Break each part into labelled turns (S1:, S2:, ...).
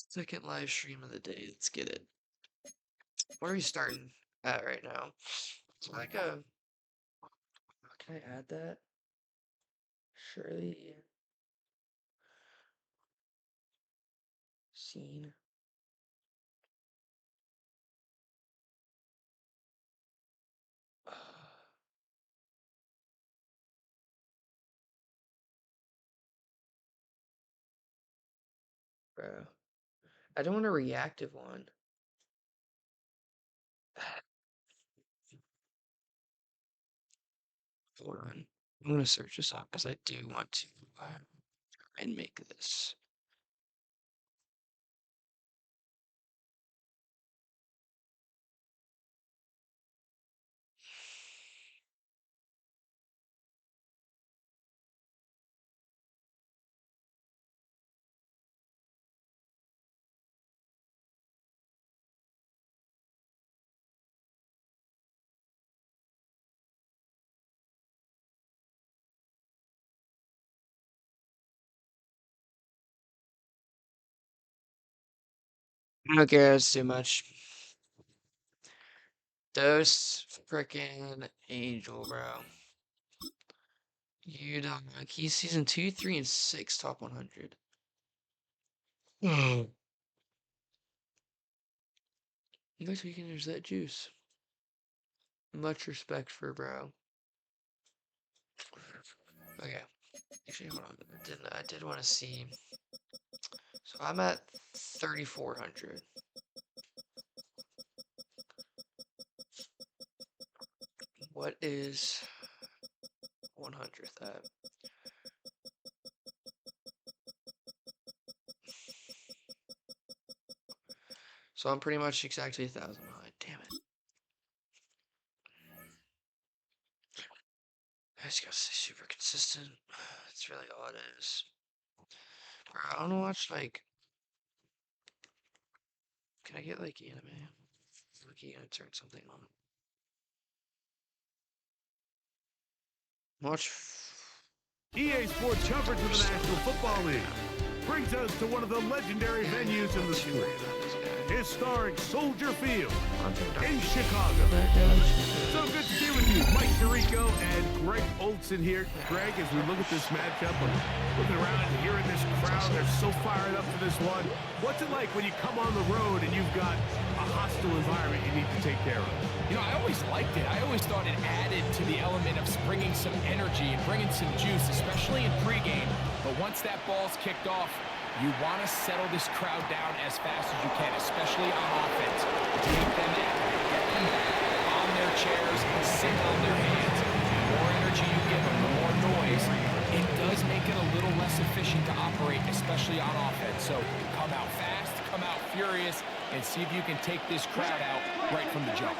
S1: Second live stream of the day. Let's get it. What are we starting at right now? It's like a. Can I add that? Surely. Scene. Bro. I don't want a reactive one. Hold on. I'm gonna search this up because I do want to and make this. Okay, that's too much. Those frickin' Angel, bro. You dog. He's season 2, 3, and 6 top 100. Next weekend there's that juice. Much respect for bro. Okay. Actually, hold on. I did want to see. So I'm at 3,400. What is 100th at? So I'm pretty much exactly 1,000 behind. Damn it. I just gotta stay super consistent. That's really all it is. Bro, I don't watch like. Can I get like anime? Like you gonna turn something on. Watch.
S2: EA Sports coverage of the National Football League brings us to one of the legendary venues in the sport, historic Soldier Field in Chicago. So good to be with you, Mike Tirico and Greg Olson here. Greg, as we look at this matchup, I'm looking around and hearing this crowd, they're so fired up for this one. What's it like when you come on the road and you've got a hostile environment you need to take care of?
S3: You know, I always liked it. I always thought it added to the element of bringing some energy and bringing some juice, especially in pregame. But once that ball's kicked off, you want to settle this crowd down as fast as you can, especially on offense. Take them out, get them on their chairs, and sit on their hands. The more energy you give them, the more noise. It does make it a little less efficient to operate, especially on offense. So come out fast, come out furious, and see if you can take this crowd out right from the jump.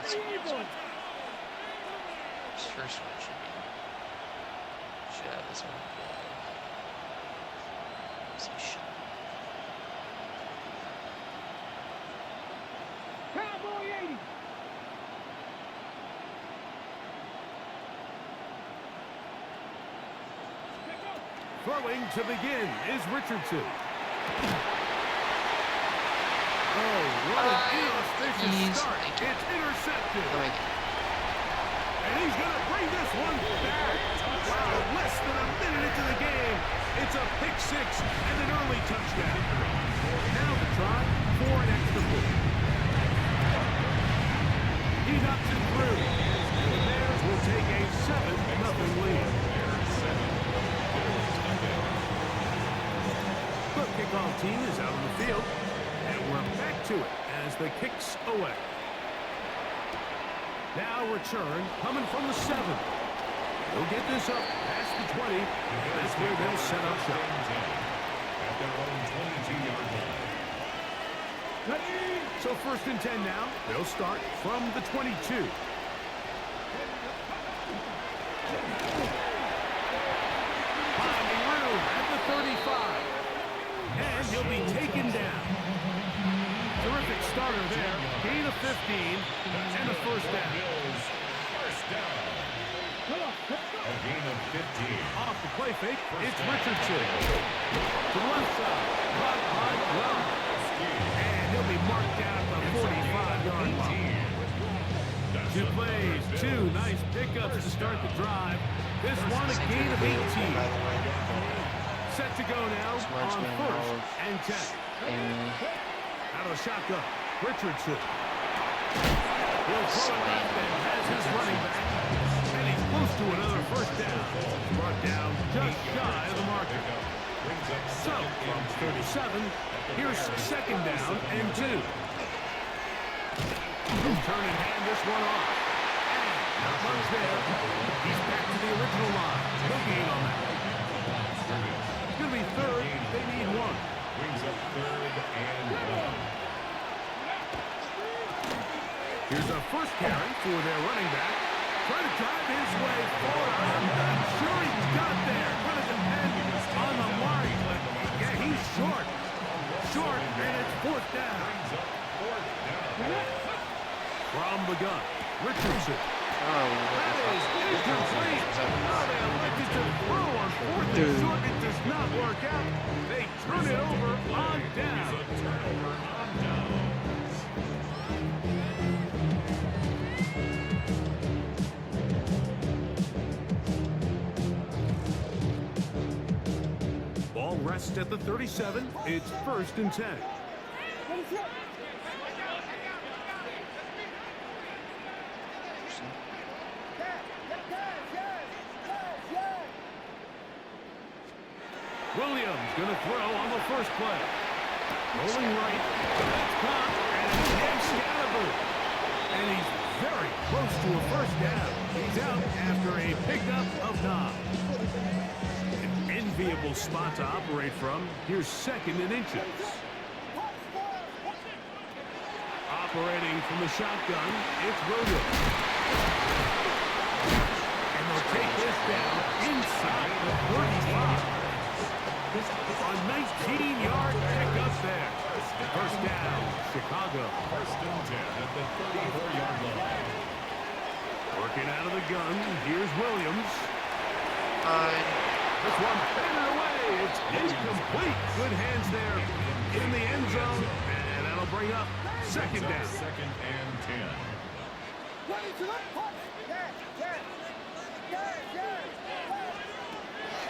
S1: This first one should have this one. Some shit.
S2: Cowboy 80. Throwing to begin is Richardson. Oh, what an inauspicious start. It's intercepted. And he's going to bring this one back. Wow, less than a minute into the game. It's a pick six and an early touchdown. Now the try for an extra point. He knocks it through. The Bears will take a 7-0 lead. The kickoff team is out on the field. And we're back to it as the kick's away. Now return coming from the 7. They'll get this up past the 20. And that's where they'll set up shop. At their own 22-yard line. So 1st and 10 now. They'll start from the 22. Finding room at the 35. And he'll be taken down. Terrific starter there. Gain of 15 and a first down.
S4: A gain of 15.
S2: Off off the play fake. It's Richardson. To the left side. Caught by Brown. And he'll be marked down at the 45-yard line. 2 plays, 2 nice pickups to start the drive. This one a gain of 18. Set to go now on 1st and 10. Out of the shotgun, Richardson. He'll throw it left and has his running back. And he's close to another first down. Brought down just shy of the marker. So, from 37, here's 2nd down and 2. He'll turn and hand this one off. And not much there. He's back to the original line. No gain on that. It's going to be 3rd. They need 1. Brings up 3rd and 1. Here's a first carry for their running back. Trying to drive his way forward. I'm not sure he's got there. Going to depend on the mark. But yeah, he's short. Short, and it's 4th down. From the gun, Richardson. That is incomplete. They elected to throw on 4th and short. It does not work out. They turn it over on down. Ball rests at the 37. It's 1st and 10. Williams going to throw on the first play. Rolling right. That's caught. And Scalaboo. And he's very close to a first down. He's out after a pickup of 9. An enviable spot to operate from. Here's 2nd and inches. Operating from the shotgun, it's Williams. And they'll take this down inside the 35. A 19-yard pickup there. First down, Chicago. 1st and 10 at the 34-yard line. Working out of the gun, here's Williams. This one batted away. It's incomplete. Good hands there in the end zone. And that'll bring up 2nd down. 2nd and 10.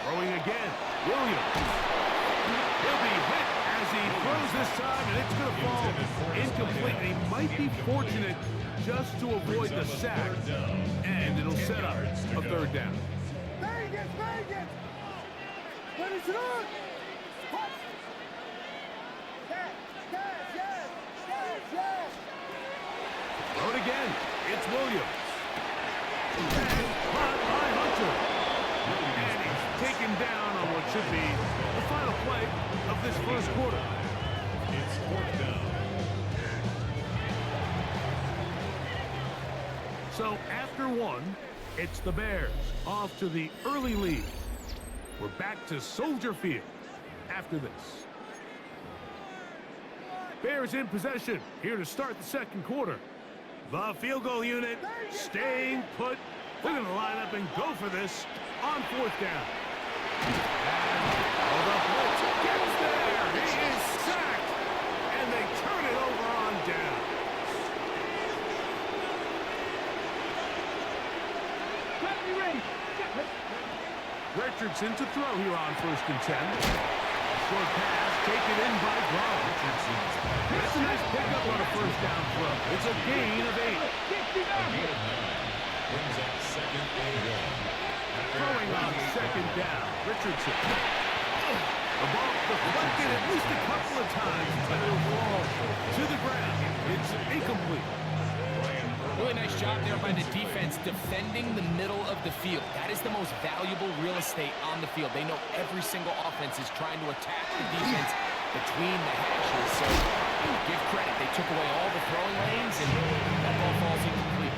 S2: Throwing again, Williams. He'll be hit as he throws this time, and it's going to fall incomplete. He might be fortunate just to avoid the sack, and it'll set up a 3rd down. Throw it again. It's Williams. And caught by Hunter. And he's taken down on what should be the final play of this 1st quarter. It's 4th down. So after 1, it's the Bears off to the early lead. We're back to Soldier Field after this. Bears in possession here to start the 2nd quarter. The field goal unit staying put. They're going to line up and go for this on 4th down. And the blitz gets there. He is sacked. And they turn it over on down. Richardson to throw here on 1st and 10. Short pass taken in by Brown. That's a nice pickup on a 1st down throw. It's a gain of 8. Brings up 2nd and 1. Throwing on 2nd down. Richardson. The ball deflected at least a couple of times, but it'll fall to the ground. It's incomplete.
S3: Really nice job there by the defense defending the middle of the field. That is the most valuable real estate on the field. They know every single offense is trying to attack the defense between the hashes. So give credit. They took away all the throwing lanes, and that ball falls incomplete.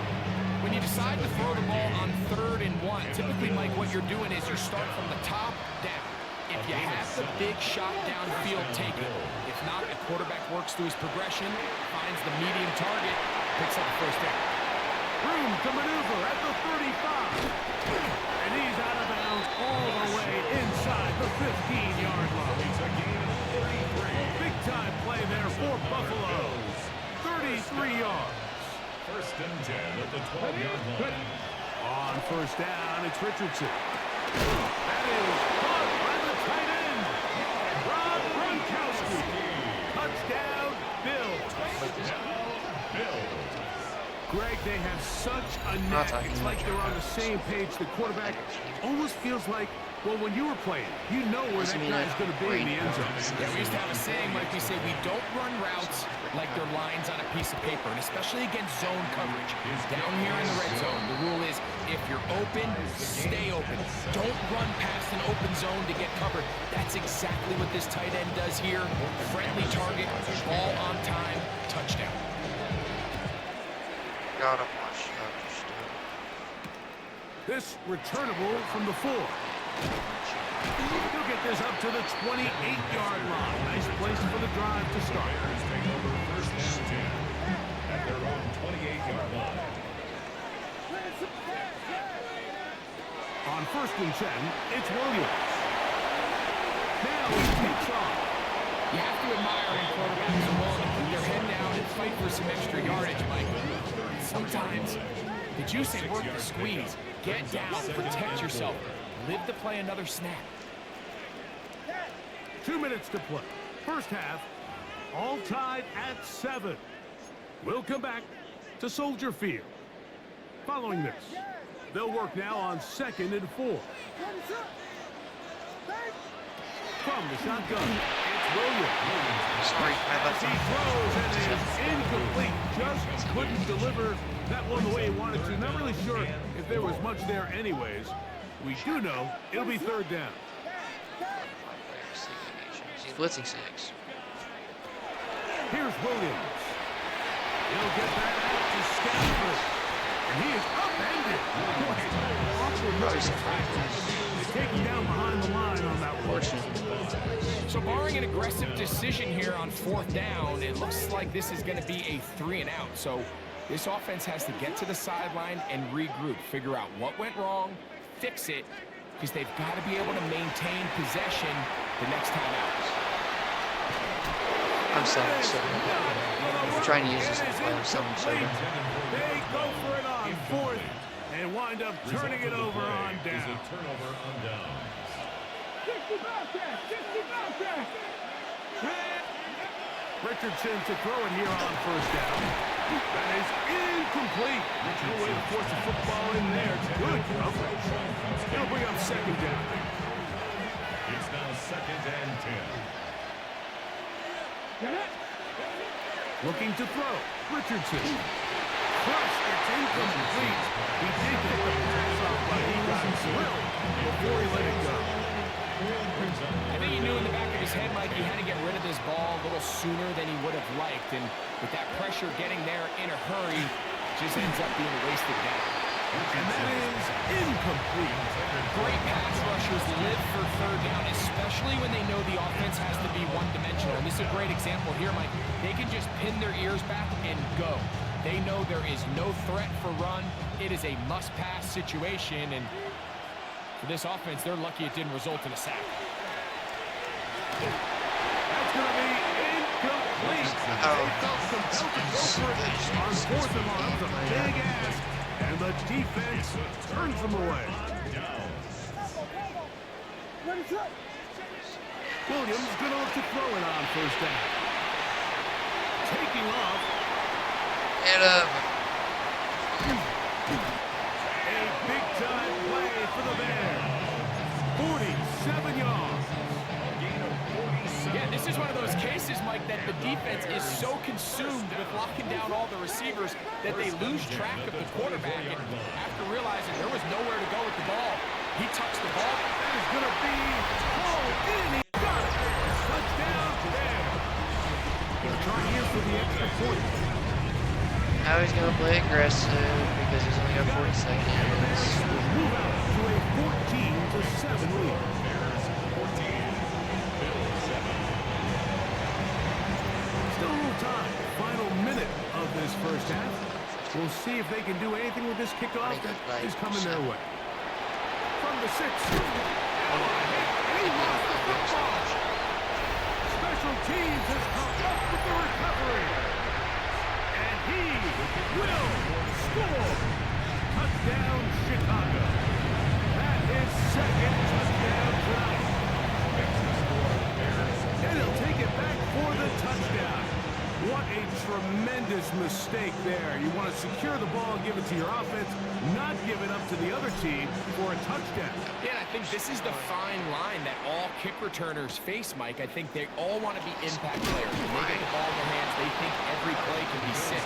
S3: When you decide to throw the ball on 3rd and 1, typically, Mike, what you're doing is you start from the top down. If you have the big shot downfield, take it. If not, the quarterback works through his progression, finds the medium target, picks up the 1st down.
S2: Room to maneuver at the 35. And he's out of bounds all the way inside the 15-yard line. Big-time play there for Buffalo. 33 yards.
S4: First and 10 at the 12-yard line.
S2: On first down, it's Richardson. That is caught by the tight end, Rob Gronkowski. Touchdown, Bills. Greg, they have such a knack. It's like they're on the same page. The quarterback almost feels like, well, when you were playing, you know where that guy's going to be in the end zone.
S3: Yeah, we used to have a saying, like we say, we don't run routes like they're lines on a piece of paper, and especially against zone coverage. Down here in the red zone, the rule is if you're open, stay open. Don't run past an open zone to get covered. That's exactly what this tight end does here. Friendly target, ball on time, touchdown.
S1: Gotta watch that.
S2: This returnable from the 4. He'll get this up to the 28-yard line. Nice place for the drive to start.
S4: Take over first and 10 at their own 28-yard line.
S2: On first and 10, it's Williams. Now he takes off.
S3: You have to admire when quarterbacks are willing to put their head down and fight for some extra yardage, Mike. Sometimes the juice ain't worth the squeeze. Get down, protect yourself. Live to play another snap.
S2: 2 minutes to play. First half, all tied at 7. We'll come back to Soldier Field. Following this, they'll work now on 2nd and 4. From the shotgun, it's Williams.
S1: Sorry, I left
S2: He throws and is incomplete. Just couldn't deliver that one the way he wanted to. Not really sure if there was much there anyways. We do know it'll be 3rd down.
S1: He's blitzing 6.
S2: Here's Williams. He'll get that out to Stafford. And he is upended. He's taken down behind the line on that one.
S3: So barring an aggressive decision here on 4th down, it looks like this is going to be a 3 and out. So this offense has to get to the sideline and regroup, figure out what went wrong, fix it, because they've got to be able to maintain possession the next time out.
S1: I'm selling soda. I'm trying to use this while I'm selling soda.
S2: They go for it on 4th and wind up turning it over on
S4: Is a
S2: down.
S4: turnover on downs.
S2: Richardson to throw it here on first down. That is incomplete. No way to force the football in there. Good coverage. It'll bring up 2nd down.
S4: It's now 2nd and 10.
S2: Looking to throw. Richardson. Crushed. It's incomplete. He did get the pass off, but he got drilled before he let it go.
S3: I think he knew in the back of his head, Mike, he had to get rid of this ball a little sooner than he would have liked. And with that pressure getting there in a hurry, just ends up being a wasted down.
S2: And that is incomplete.
S3: Great pass rushers live for 3rd down, especially when they know the offense has to be one-dimensional. And this is a great example here, Mike. They can just pin their ears back and go. They know there is no threat for run. It is a must-pass situation, and for this offense, they're lucky it didn't result in a sack.
S2: That's going to be incomplete. They felt compelled to go for it on 4th and 1. That's a big ask, and the defense turns them away. Williams going to look to throw it on first down. Taking off.
S1: And
S2: A big-time play for the Bears. 47 yards.
S3: Yeah, this is one of those cases, Mike, that the defense is so consumed with locking down all the receivers that they lose track of the quarterback. And after realizing there was nowhere to go with the ball, he tucks the ball.
S2: That is going to be hauled in. He got it. Touchdown, Bears. Going to try here for the extra point.
S1: now he's going to play aggressive because he's only got 40 seconds.
S2: Move out to a 14-7 lead. Still a little time. Final minute of this first half. We'll see if they can do anything with this kickoff that is coming their way. From the 6. And he lost the football. Special teams has come up with the recovery. And he will score. Touchdown, Chicago. That is second touchdown tonight. And he'll take it back for the touchdown. What a tremendous mistake there. You want to secure the ball, give it to your offense, not give it up to the other team for a touchdown.
S3: Yeah, I think this is the fine line that all kick returners face, Mike. I think they all want to be impact players. When they get the ball in their hands, they think every play can be 6.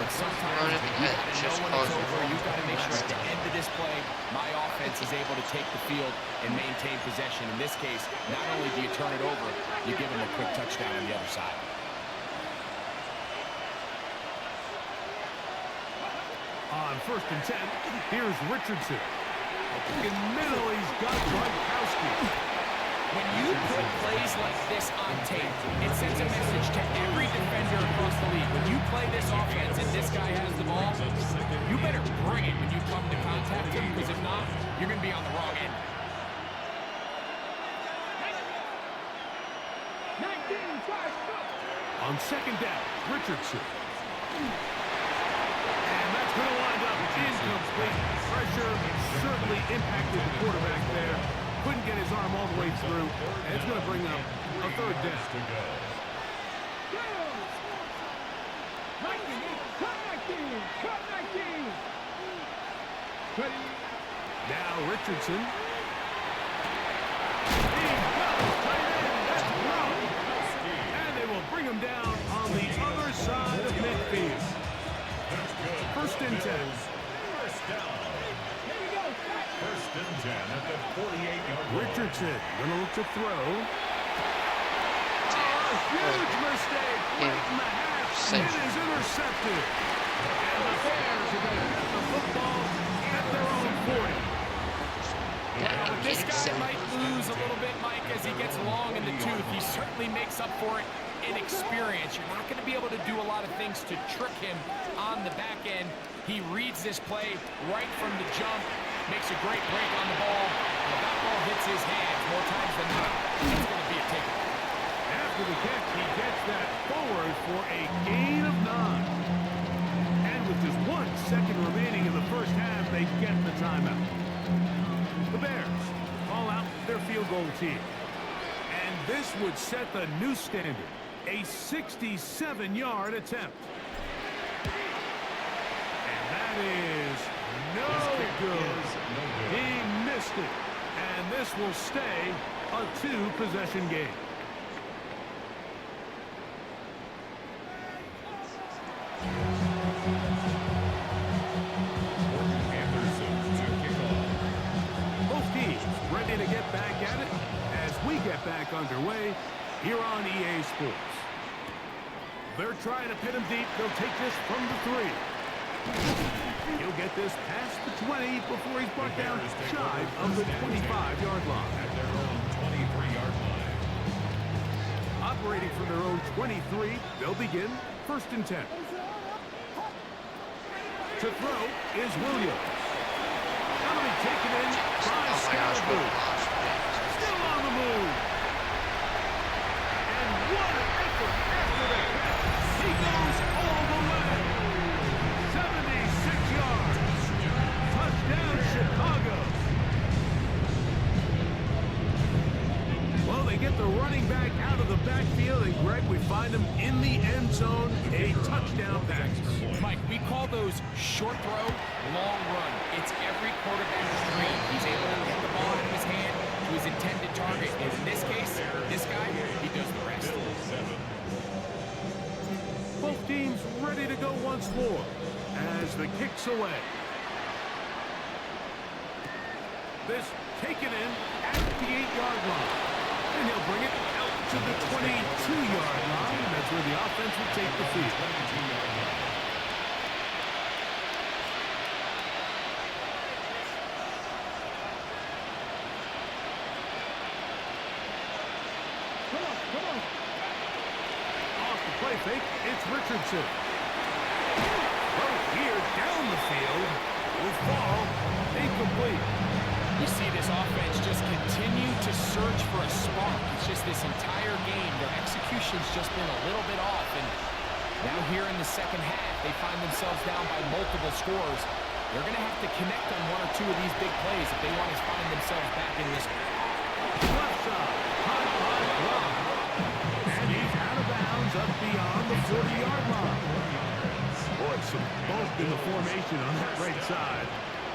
S3: But sometimes you got to know when it's over. You've got to make sure at the end of this play, my offense is able to take the field and maintain possession. In this case, not only do you turn it over, you give them a quick touchdown on the other side.
S2: On 1st and 10, here's Richardson. In the middle, he's got Gronkowski.
S3: When you put plays like this on tape, it sends a message to every defender across the league. When you play this offense and this guy has the ball, you better bring it when you come to contact him, because if not, you're going to be on the wrong end.
S2: On 2nd down, Richardson. Going to wind up incomplete. Pressure certainly impacted the quarterback there. Couldn't get his arm all the way through. And it's going to bring up a 3rd down. Now Richardson. And they will bring him down on the other side of midfield. 1st and 10.
S4: First down. First and 10 at the 48-yard line.
S2: Richardson gonna look to throw. Huge mistake. Right in the half. It is intercepted. And the Bears are going to get the football at their own 40.
S3: This guy might lose a little bit, Mike, as he gets long in the tooth. He certainly makes up for it in experience. You're not going to be able to do a lot of things to trick him on the back end. He reads this play right from the jump, makes a great break on the ball. If that ball hits his hands more times than not, it's going to be a takeaway.
S2: After the catch, he gets that forward for a gain of 9. And with just 1 second remaining in the first half, they get the timeout. The Bears call out their field goal team. And this would set the new standard, a 67-yard attempt. And that is no good. He missed it. And this will stay a 2-possession game. Both teams ready to get back at it as we get back underway here on EA Sports. They're trying to pin him deep. They'll take this from the 3. He'll get this past the 20 before he's brought down shy of the 25-yard line.
S4: At their own 23-yard line.
S2: Operating from their own 23, they'll begin 1st and 10. To throw is Williams. That'll be taken in by Scalaboo. Still on the move. And what an effort after the catch. He goes all the way. 76 yards. Touchdown, Chicago. Well, they get the running back out of the backfield, and Greg, we find him in the end zone. A touchdown pass.
S3: Mike, we call those short throw, long run. It's every quarterback's dream. He's able to get the ball out of his hand to his intended target. And in this case, this guy, he does the rest.
S2: Both teams ready to go once more as the kick's away. This taken in at the 8-yard line. And he'll bring it out to the 22-yard line. That's where the offense will take the field. Off the play fake, it's Richardson. Throw here down the field will fall incomplete.
S3: You see this offense just continue to search for a spark. It's just this entire game, their execution's just been a little bit off. And now here in the second half, they find themselves down by multiple scores. They're going to have to connect on one or two of these big plays if they want to find themselves back in this.
S2: Left side, high fly block. And he's out of bounds up beyond the 40-yard line. Boy, some bulk in the formation on that right side.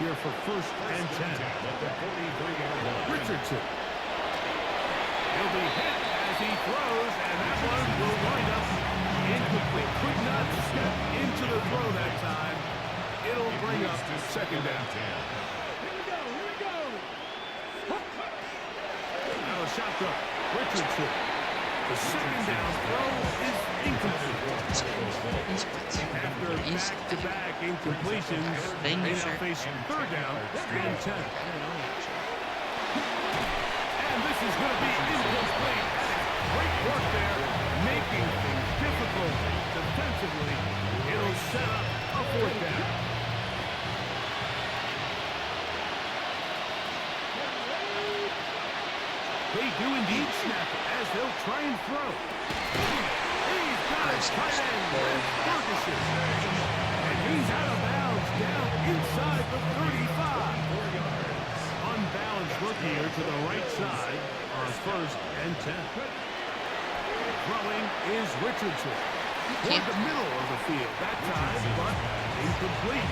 S2: Here for 1st and 10. Richardson. He'll be hit as he throws, and that one will wind up incomplete. Could not step into the throw that time. It'll bring up 2nd down.
S5: Here we go.
S2: Now a shotgun. Richardson. The 2nd down throw is incomplete. After back-to-back incompletions, they now face 3rd down and 10. And this is going to be incomplete. Great work there, making things difficult defensively. It'll set up a 4th down. They do indeed snap it as they'll try and throw. He's got it tight end with Ferguson. And he's out of bounds down inside the 35. Unbalanced look here to the right side on 1st and 10. Throwing is Richardson. Toward the middle of the field that time, but incomplete.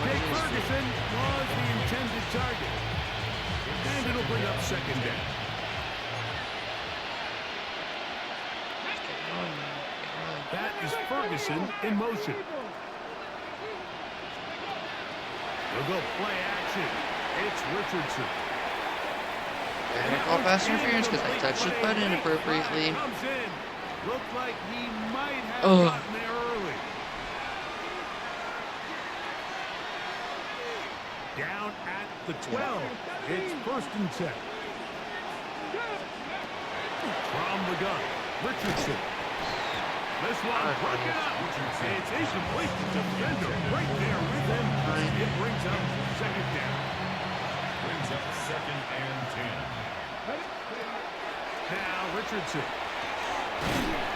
S2: Jake Ferguson was the intended target. And it'll bring up 2nd down. That is Ferguson in motion. They'll go play action. It's Richardson.
S1: And I call pass interference because I touched his butt inappropriately.
S2: Comes in. Looked like he might have gotten there early. Down at the 12. It's 1st and 10. From the gun, Richardson. This one broken up. It's incomplete. Defender right there with him. It brings up 2nd down.
S4: Brings up 2nd and 10.
S2: Now Richardson.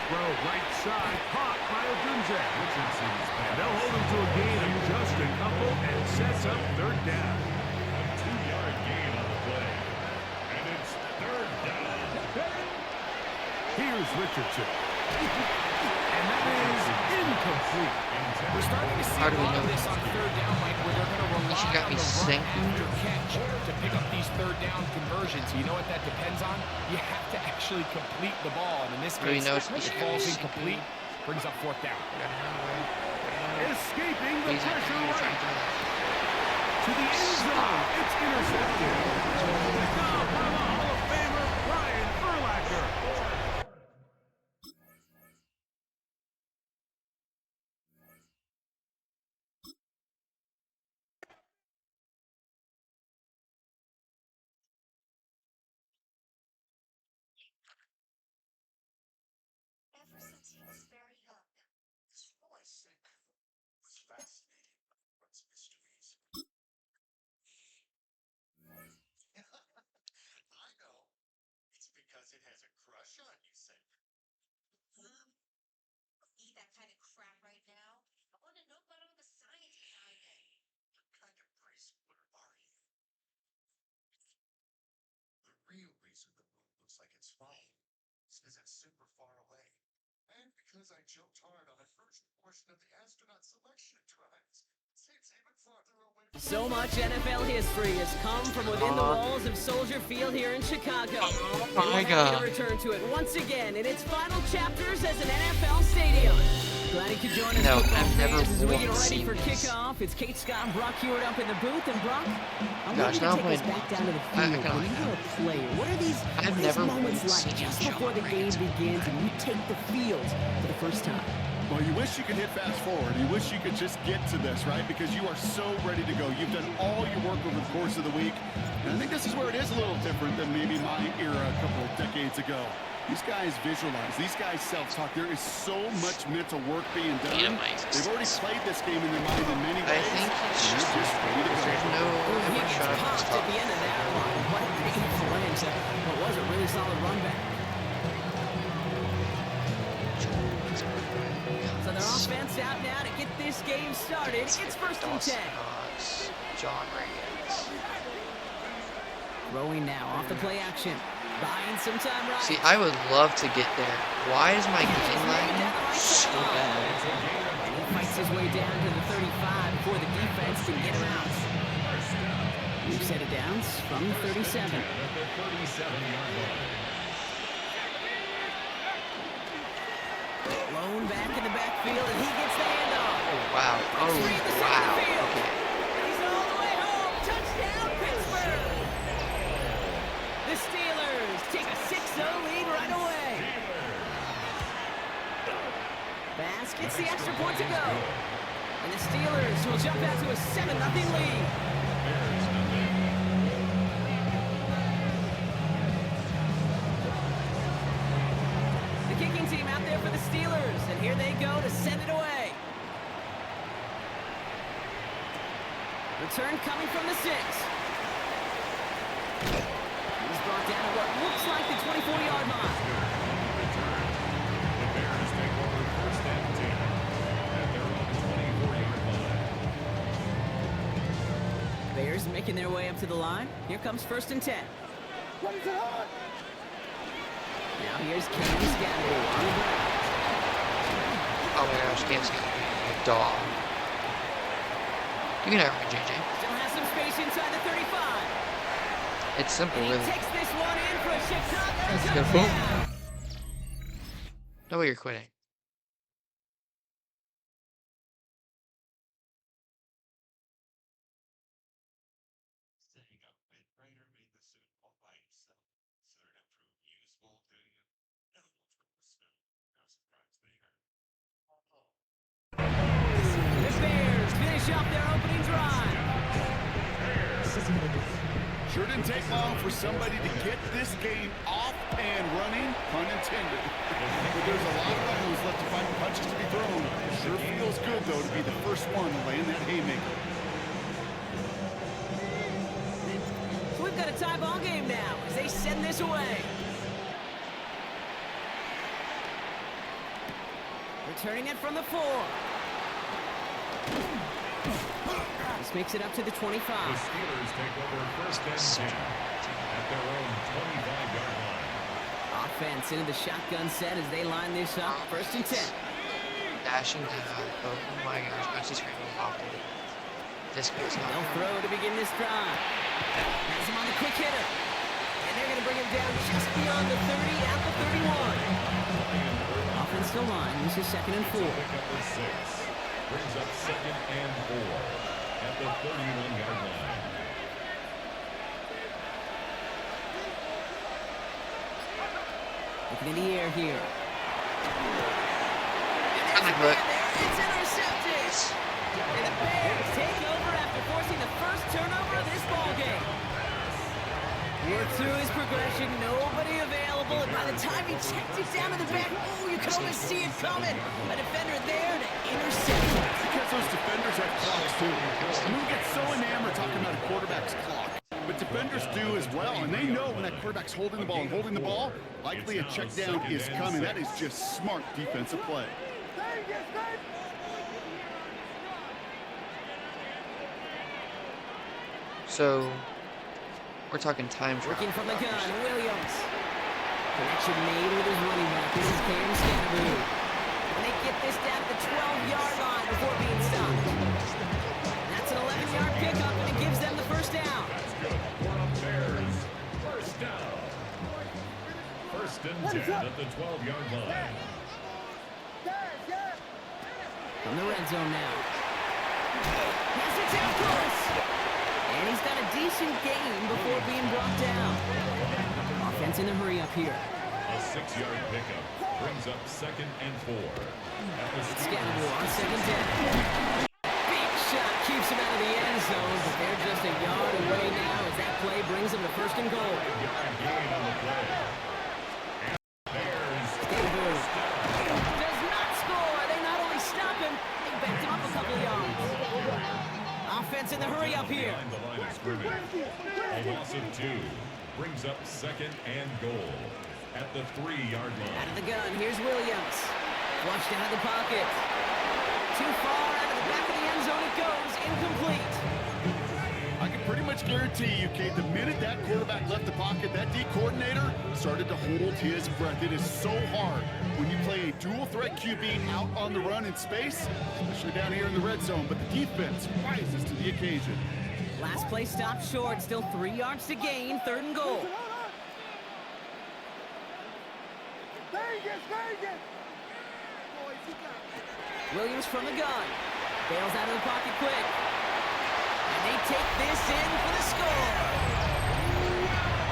S2: Throw right side, caught by Odunze.
S4: Richardson's pass.
S2: They'll hold him to a gain of just a couple and sets up 3rd down.
S4: A 2-yard gain on the play. And it's 3rd down.
S2: Here's Richardson. And that is incomplete.
S3: We're starting to see
S1: How
S3: a
S1: do we
S3: lot of
S1: know
S3: this on 3rd down, Mike, where they're going to rely
S1: She got
S3: on
S1: me
S3: the run
S1: sinking.
S3: after catch to pick up these 3rd down conversions. You know what that depends on? You have to actually complete the ball. And in this
S1: Really
S3: case,
S1: knows
S3: it
S1: she
S3: falls
S1: was
S3: incomplete, brings up 4th down.
S2: Escaping the
S1: Please, I'm
S2: pressure
S1: trying
S2: right
S1: to-
S2: to the end zone. It's intercepted. Now from the Hall of Famer, Brian Urlacher.
S6: Ever since he was very young, his voice was fascinating with its mysteries. I know. It's because it has a crush on you, Sam. Eat that kind of crap right now. I want to know about all the science behind it. What kind of preschool are you? The real reason the moon looks like it's falling is because it's super far away. And because I joked hard on the first portion of the astronaut selection drives. It's even farther away from
S7: So much NFL history has come from within the walls of Soldier Field here in Chicago.
S1: Oh
S7: And
S1: my
S7: we're happy
S1: God.
S7: to return to it once again in its final chapters as an NFL stadium. Glad you could join us,
S1: No,
S7: football
S1: I've never
S7: fans, as we get
S1: once
S7: ready
S1: seen
S7: for
S1: this.
S7: kickoff. It's Kate Scott and Brock Hewitt up in the booth. And Brock, I want
S1: Gosh,
S7: you to
S1: now
S7: take
S1: I'm
S7: us
S1: playing-
S7: back down to the
S1: I
S7: field.
S1: kinda
S7: When
S1: like
S7: you're a player, what are these,
S1: I've
S7: what are
S1: never
S7: these moments
S1: once
S7: like
S1: seen
S7: just
S1: John
S7: before the game
S1: Ranked.
S7: begins and you take the field for the first time?
S8: Well, you wish you could hit fast forward. You wish you could just get to this, right? Because you are so ready to go. You've done all your work over the course of the week. And I think this is where it is a little different than maybe my era a couple of decades ago. These guys visualize. These guys self-talk. There is so much mental work being done.
S1: Yeah,
S8: They've already played this game in their mind in many ways.
S1: I think he's
S8: and they're just ready to go.
S1: there's no
S7: He gets
S1: shot
S7: popped at the end of that one. What a painful end to what was a really solid run back. So their offense out now to get this game started. It's first and 10.
S1: John Reagan's.
S7: Throwing now off the play action. Buying some time right.
S1: See, I would love to get there. Why is my game lagging so bad?
S7: And he fights his way down to the 35 before the defense can get him out. New set of downs from the 37. Blown back in the backfield, and he gets the handoff.
S1: Oh, wow. Oh, wow. Okay.
S7: He's all the way home. Touchdown, Pittsburgh. The Steelers take a 6-0 lead right away. Bass gets the extra point to go. And the Steelers will jump out to a 7-0 lead. The kicking team out there for the Steelers, and here they go to send it away. Return coming from the 6. He's brought down at what looks like the 24-yard line.
S4: The Bears take over first and 10 at their own 24-yard line.
S7: Bears making their way up to the line. Here comes first and 10.
S5: What is it on?
S7: Now here's Cam Scatterby on the ground.
S1: Oh my gosh, can't see a dog. Give me that one, JJ.
S7: Still has some space inside the 35.
S1: It's simple,
S7: And he
S1: really.
S7: takes this one in for a Chicago
S1: Let's go.
S7: touchdown.
S1: No way you're quitting.
S6: Staying up mid Raider made the suit all by himself. Considered it prove useful to you. No, of course, no. No surprise there.
S7: The Bears finish off their opening drive.
S8: Sure didn't take long for somebody to get this game off and running, pun intended. But there's a lot of runners left to find punches to be thrown. Sure feels good, though, to be the first one to land that haymaker.
S7: So we've got a tie ball game now as they send this away. Returning it from the 4. This makes it up to the 25.
S4: The Steelers take over first and 10 at their own 25-yard line.
S7: Offense into the shotgun set as they line this up. First and 10.
S1: Dashing down. Oh my gosh, I just ran off. This goes
S7: They'll
S1: not.
S7: throw to begin this drive. Has him on the quick hitter. And they're going to bring him down just beyond the 30 at the 31. Offensive line. This is second and 4.
S4: Pick up the 6. Brings up second and 4 at the 31-yard line.
S7: Looking in the air here. It's intercepted. And the Bears take over after forcing the first turnover of this ballgame. Worked through his progression, nobody available, and by the time he checked it down to the back, oh, you could almost see it coming. A defender there to intercept it.
S8: Because those defenders have clocks, too. And we get so enamored talking about a quarterback's clock. But defenders do as well, and they know when that quarterback's holding the ball and holding the ball, likely a check down is coming. That is just smart defensive play.
S1: So, we're talking time trial.
S7: Working from the gun, Williams. Connection made with his running back. This is Cam Scatterby. And they get this down to the 12-yard line before being stopped. That's an 11-yard pickup, and it gives them the first down.
S4: That's good for the Bears. First down. First and 10 at the 12-yard line.
S7: From the red zone now. Pass it down close. And he's got a decent gain before being brought down. Offense in the hurry up here.
S4: A 6-yard pickup brings up second and 4.
S7: It's Scatterby on second down. Big shot keeps him out of the end zone, but they're just a yard away now as that play brings them to first and goal.
S4: Gain on the play. And and goal at the 3-yard line.
S7: Out of the gun, here's Williams. Flushed out of the pocket. Too far out of the back of the end zone it goes. Incomplete.
S8: I can pretty much guarantee you, Kate, the minute that quarterback left the pocket, that D coordinator started to hold his breath. It is so hard when you play a dual threat QB out on the run in space, especially down here in the red zone, but the defense rises to the occasion.
S7: Last play stopped short. Still 3 yards to gain. 3rd and goal. Williams from the gun. Bails out of the pocket quick. And they take this in for the score.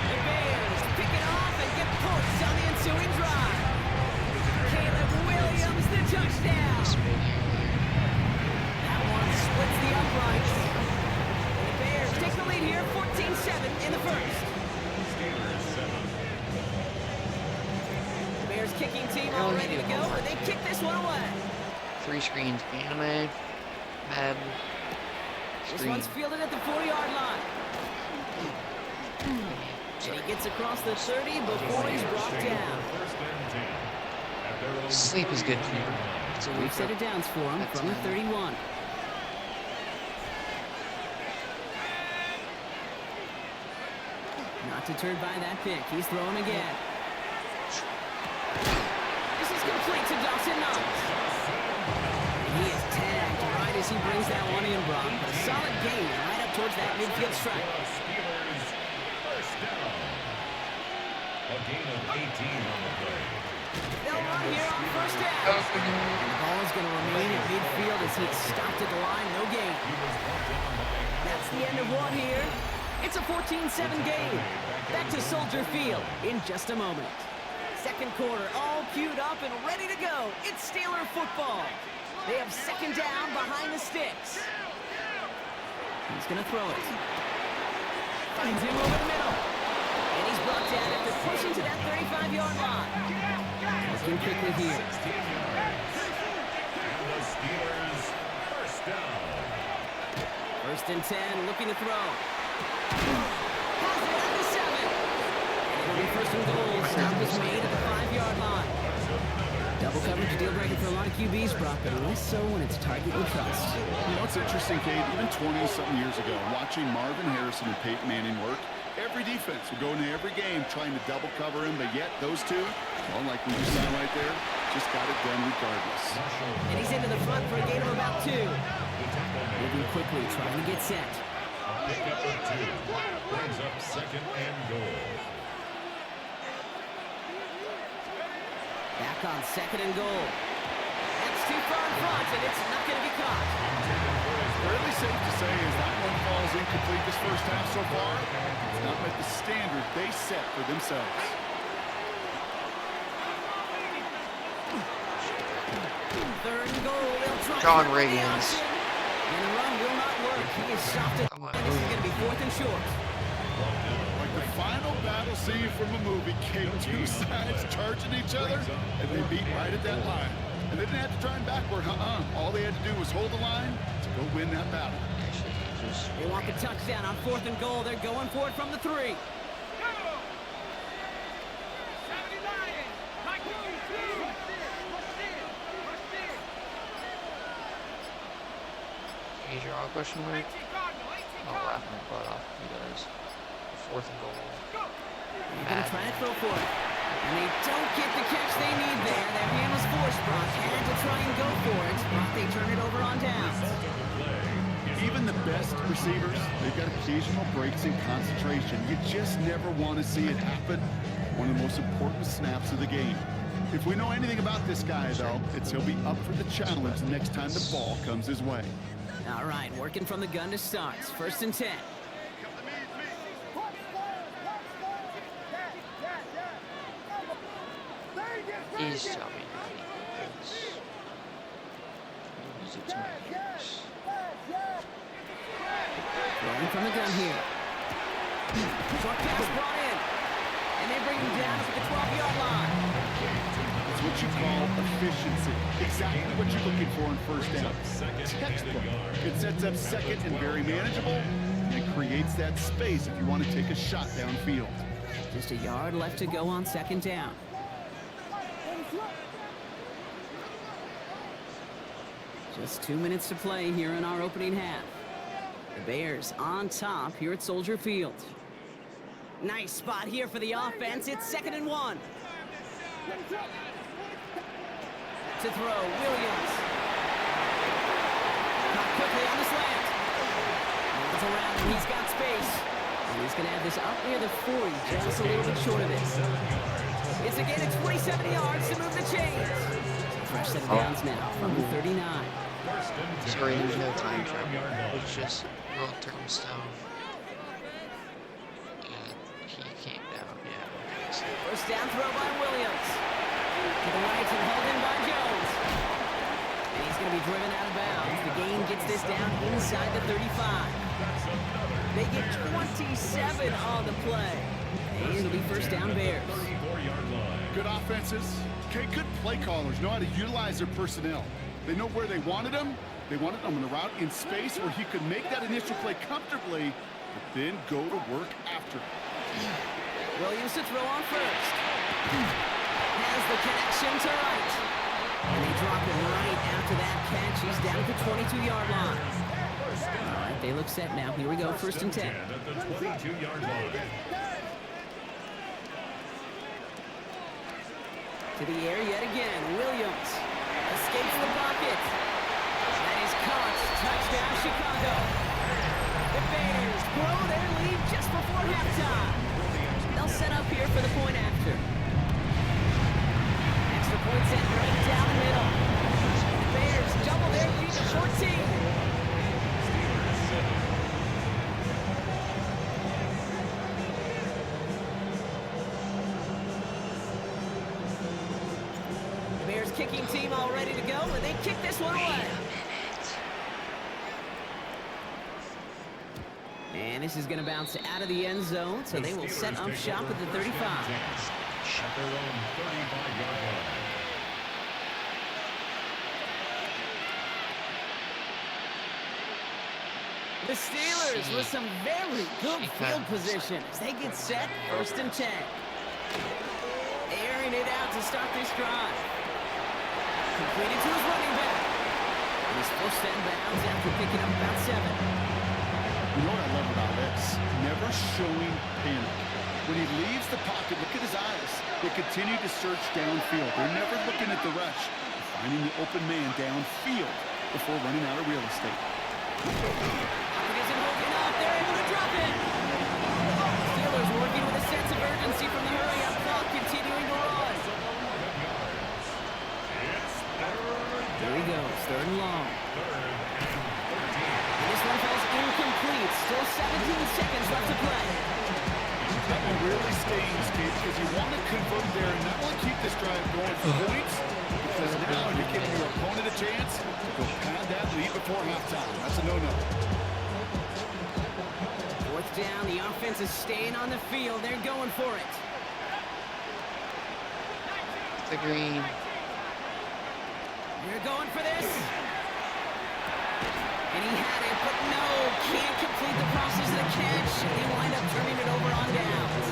S7: The Bears pick it off and get points on the ensuing drive. Caleb Williams, the touchdown. That one splits the uprights. The Bears take the lead here, 14-7 in the first. The Bears kicking team all ready to go, but they kick this one away.
S1: 3 screens, anime, Madden,
S7: This
S1: screen.
S7: one's fielded at the 4-yard line. And he gets across the 30 before he's brought down.
S1: Sleep is good for you. It's a
S7: We've
S1: week
S7: set it downs for him from the 31. Not deterred by that pick. He's throwing again. This is complete to Dawson Knox. And he is tagged right as he brings that one in, Brock. But a solid gain right up towards that midfield strike.
S4: Steelers first down. A gain of 18 on the play.
S7: They'll run here on first down. And the ball is going to remain at midfield as he stopped at the line. No gain. That's the end of one here. It's a 14-7 game. Back to Soldier Field in just a moment. Second quarter, all queued up and ready to go. It's Steeler football. They have 2nd down behind the sticks. He's going to throw it. Finds him over the middle. And he's brought down after pushing to that 35-yard line. Looking quickly here.
S4: And the Steelers first down.
S7: 1st and 10, looking to throw. Has it at the 7. And it'll be 1st and goal. Stop is made at the 5-yard line. Double coverage, deal breaker for a lot of QBs, Brock, but less so when it's target you trust.
S8: You know, it's interesting, Kate, even 20-something years ago, watching Marvin Harrison and Peyton Manning work, every defense would go into every game trying to double cover him, but yet those two, well, like we just saw right there, just got it done regardless.
S7: And he's into the front for a gain of about 2. Moving quickly, trying to get set.
S4: Pickup of 2 brings up 2nd and goal.
S7: Back on 2nd and goal. That's too far in front, and it's not going to be caught.
S8: Fairly safe to say as that one falls incomplete this first half so far, it's not met the standard they set for themselves.
S7: Third and goal. They'll try
S1: John
S7: for the
S1: Riggins.
S7: option. And the run will not work. He is stopped at
S1: Come on,
S7: and this is
S1: move.
S7: going to be 4th and short.
S8: Like the final battle scene from a movie, Kate, 2 sides charging each other, and they beat right at that line. And they didn't have to try and backward, All they had to do was hold the line to go win that battle.
S7: They want the touchdown on 4th and goal. They're going for it from the 3.
S1: Major all question mark? I'll laugh my butt off if he does. 4th and goal.
S7: They're going to try to throw for it. And they don't get the catch they need there. Their hand was forced. Brock had to try and go for it. Brock, they turn it over on downs.
S8: Even the best receivers, they've got occasional breaks in concentration. You just never want to see it happen. One of the most important snaps of the game. If we know anything about this guy, though, it's he'll be up for the challenge the next time the ball comes his way.
S7: All right, working from the gun to start. 1st and 10.
S1: Please tell me how he does. Use it to my ears.
S7: Rolling from the gun here. Short pass brought in. And they bring him down to the 12-yard line.
S8: It's what you call efficiency. Exactly what you're looking for in first down. Textbook. It sets up 2nd and very manageable, and it creates that space if you want to take a shot downfield.
S7: Just a yard left to go on second down. Just 2 minutes to play here in our opening half. The Bears on top here at Soldier Field. Nice spot here for the offense. It's 2nd and 1. To throw, Williams. Caught quickly on the slant. Runs around and he's got space. And he's going to have this up near the 40, just a little bit short of it. It's again at 27 yards to move the chains. Fresh set of downs now from the 39.
S1: Sorry, there's no time travel. It's just roll turn stone. And he came down, yeah.
S7: First down throw by Williams. To the right and held in by Jones. And he's going to be driven out of bounds. The gain gets this down inside the 35. They get 27 on the play. And it'll be first down Bears.
S8: Good offenses. Okay, good play callers know how to utilize their personnel. They know where they wanted him. They wanted him on a route in space where he could make that initial play comfortably, but then go to work after.
S7: Williams to throw on first. Has the connection to right. And they drop him right after that catch. He's down at the 22-yard line. All right, they look set now. Here we go, first and 10.
S4: At the 22-yard line.
S7: To the air yet again. Williams escapes the pocket. And he's caught. Touchdown, Chicago. The Bears blow their lead just before halftime. They'll set up here for the point after. Extra point set right down the middle. The Bears double their lead to 14. Kicking team all ready to go, and they kick this one away. And this is going to bounce out of the end zone, so they will set up shop at the 35.
S4: At their own 35-yard line.
S7: The Steelers with some very good field position as they get set, first and 10. Airing it out to start this drive. Completed to his running back. And he's forced out of bounds after picking up about 7.
S8: You know what I love about this? Never showing panic. When he leaves the pocket, look at his eyes. They continue to search downfield. They're never looking at the rush. They're finding the open man downfield before running out of real estate.
S7: Pocket isn't holding up. They're able to drop it. Steelers working with a sense of urgency from the hurry-up clock, continuing to run. There he goes, third and long. And this one falls incomplete. Still 17 seconds left to play.
S8: That will really sting, Steve, because you want to convert there and not want to keep this drive going for points, because now you're giving your opponent a chance to go pad that lead before halftime. That's a no-no.
S7: Fourth down, the offense is staying on the field. They're going for it.
S1: The green.
S7: They're going for this. And he had it, but no, can't complete the process of the catch. And they wind up turning it over on downs.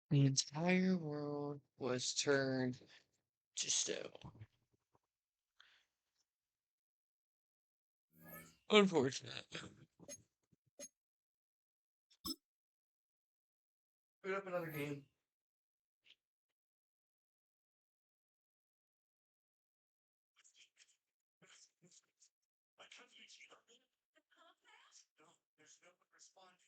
S1: The entire world was turned to stone. Unfortunate. Put up another game.
S6: My country's here. No, there's no one responding.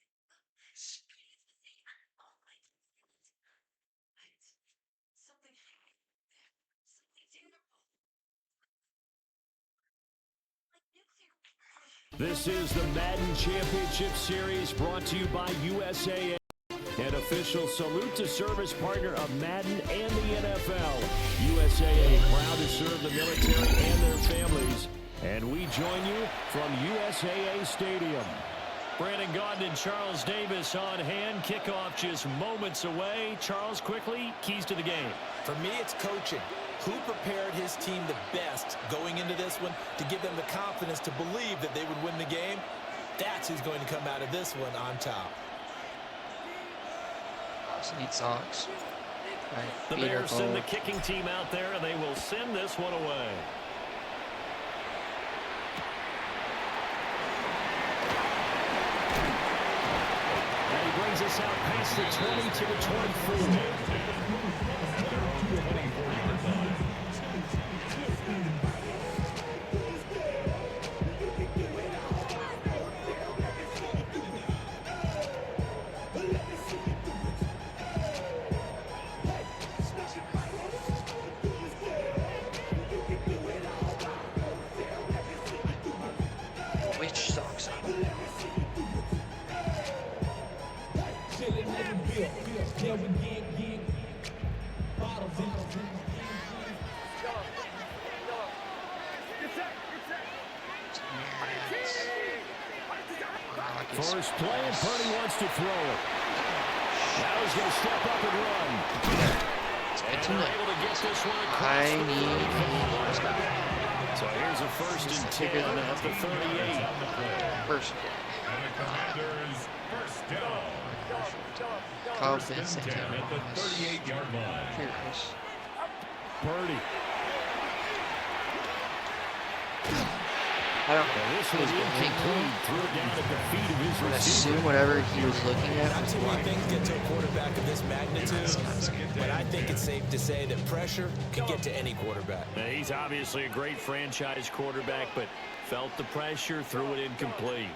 S2: This is the Madden Championship Series brought to you by USAA. An official salute to service partner of Madden and the NFL. USAA proud to serve the military and their families. And we join you from USAA Stadium.
S9: Brandon Gaudin and Charles Davis on hand. Kickoff just moments away. Charles, quickly, keys to the game.
S3: For me, it's coaching. Who prepared his team the best going into this one to give them the confidence to believe that they would win the game? That's who's going to come out of this one on top.
S1: Also need socks.
S9: The Bears send the kicking team out there, and they will send this one away. And he brings us out past the 20 to the 24.
S1: Which socks?
S9: First play, and Purdy wants to throw it. Now he's going to step up and run.
S1: It's
S9: And they're able to get this one across
S1: I
S9: the
S1: need
S9: 40. So here's a 1st and 10 at the 38.
S1: first.
S4: Commanders first down.
S1: Kyle
S4: First and
S1: Vincent.
S4: 10 at the 38-yard line.
S1: Here's.
S9: Purdy.
S1: I don't
S9: Well,
S1: know.
S9: this was incomplete. Threw it down at the feet of his
S1: I
S9: receiver.
S1: assume whatever he was looking at
S3: Not
S1: was
S3: too many
S1: wide.
S3: things get to a quarterback of this magnitude, but I think it's safe to say that pressure can get to any quarterback.
S9: Now, he's obviously a great franchise quarterback, but felt the pressure, threw it incomplete.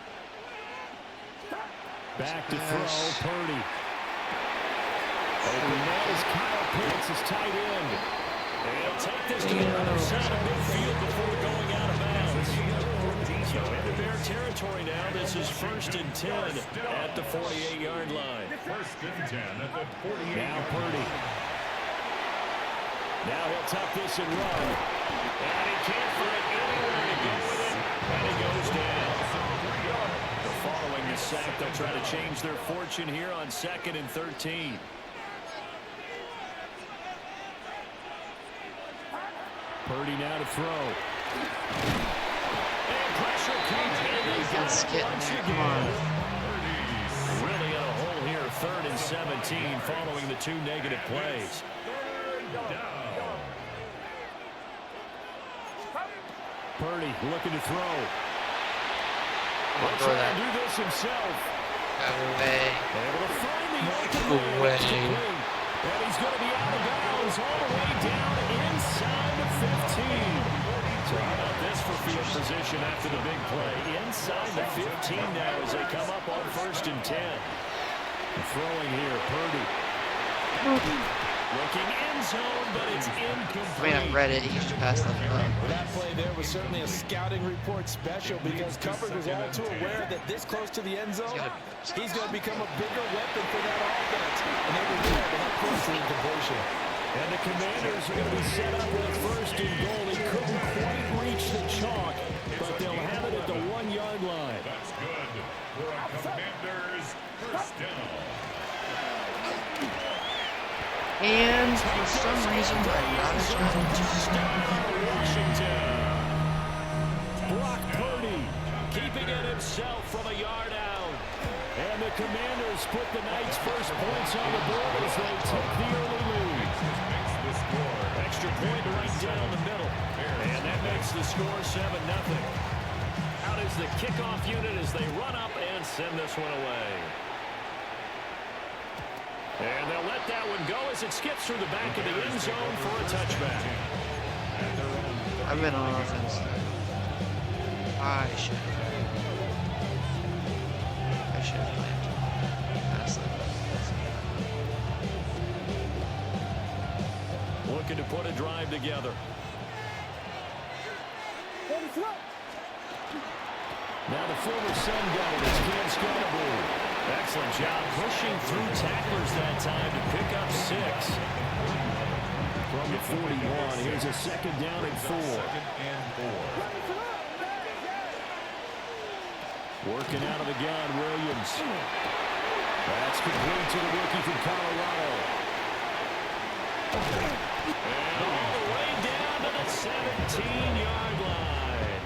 S9: Back to throw, Purdy. Open man is Kyle Pitts, his tight end. They'll take this to the other side of midfield before going out of bounds. So into Bear territory now. This is 1st and 10 at the 48-yard line.
S4: First and 10 at the 48.
S9: Now Purdy. Now he'll tuck this and run. And he can't find anywhere to go with it. And he goes down. Following the sack, they'll try to change their fortune here on 2nd and 13. Purdy now to throw. And pressure comes in.
S1: Let's get there. Come on.
S9: Really in a hole here, 3rd and 17, following the 2 negative plays. Purdy looking to throw. He'll try to do this himself.
S1: Away.
S9: Able to find the open
S1: Away.
S9: and he's going to be out of bounds all the way down inside the 15. So how about this for field position after the big play? Inside the 15 now as they come up on 1st and 10. Throwing here, Purdy. Looking end zone, but it's incomplete.
S1: I mean, I read it. He just passed that.
S3: That play there was certainly a scouting report special because coverage was all too aware that this close to the end zone, he's going to become a bigger weapon for that offense. And they were there to help force the incompletion.
S9: And the Commanders are going to be set up with 1st and goal. He couldn't quite reach the chalk, but they'll have it at the 1-yard line.
S4: That's good for a Commanders first down.
S1: And for some reason, I'm not expecting
S9: Washington. Brock Purdy keeping it himself from a yard out. And the Commanders put the Knights' first points on the board as they take the early lead. Extra point right down the middle. And that makes the score 7-0. Out is the kickoff unit as they run up and send this one away. And they'll let that one go as it skips through the back of the end zone for a touchback.
S1: I've been on offense. I should have planned. Pass that.
S9: Looking to put a drive together. Now the former Sun Devil is Cam Scottaboo. Excellent job pushing through tacklers that time to pick up 6. From the 41, here's a 2nd down and 4. Working out of the gun, Williams. That's complete to the rookie from Colorado. And all the way down to the 17-yard line.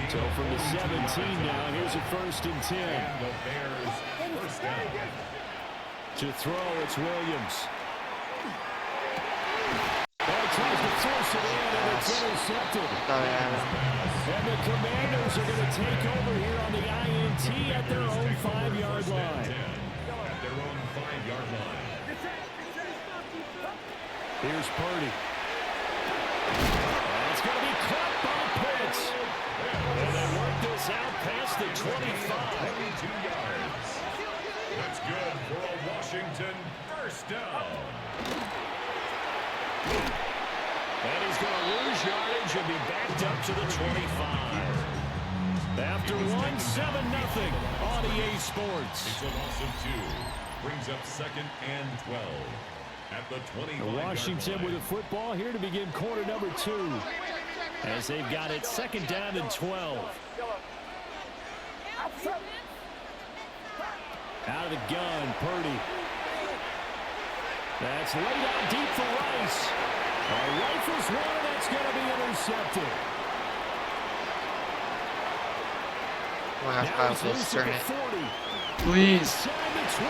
S9: So from the 17 now, here's a 1st and 10.
S4: And the Bears first down.
S9: To throw, it's Williams. Tries to force it in, and it's intercepted. And the Commanders are going to take over here on the INT at their own 5-yard line.
S4: At their own 5-yard line.
S9: Here's Purdy. It's going to be caught by Pitts. And they work this out past the 25.
S4: 22 yards. That's good for a Washington first down.
S9: And he's going to lose yardage and be backed up to the 25. After 1-7-0 on EA Sports.
S4: It's a loss of 2. Brings up 2nd and 12. At the 25.
S9: Washington with the football here to begin quarter number 2. As they've got it 2nd down and 12. Out of the gun, Purdy. That's laid out deep for Rice. Rifles one, that's going to be intercepted.
S1: Wow, just turn it. Please.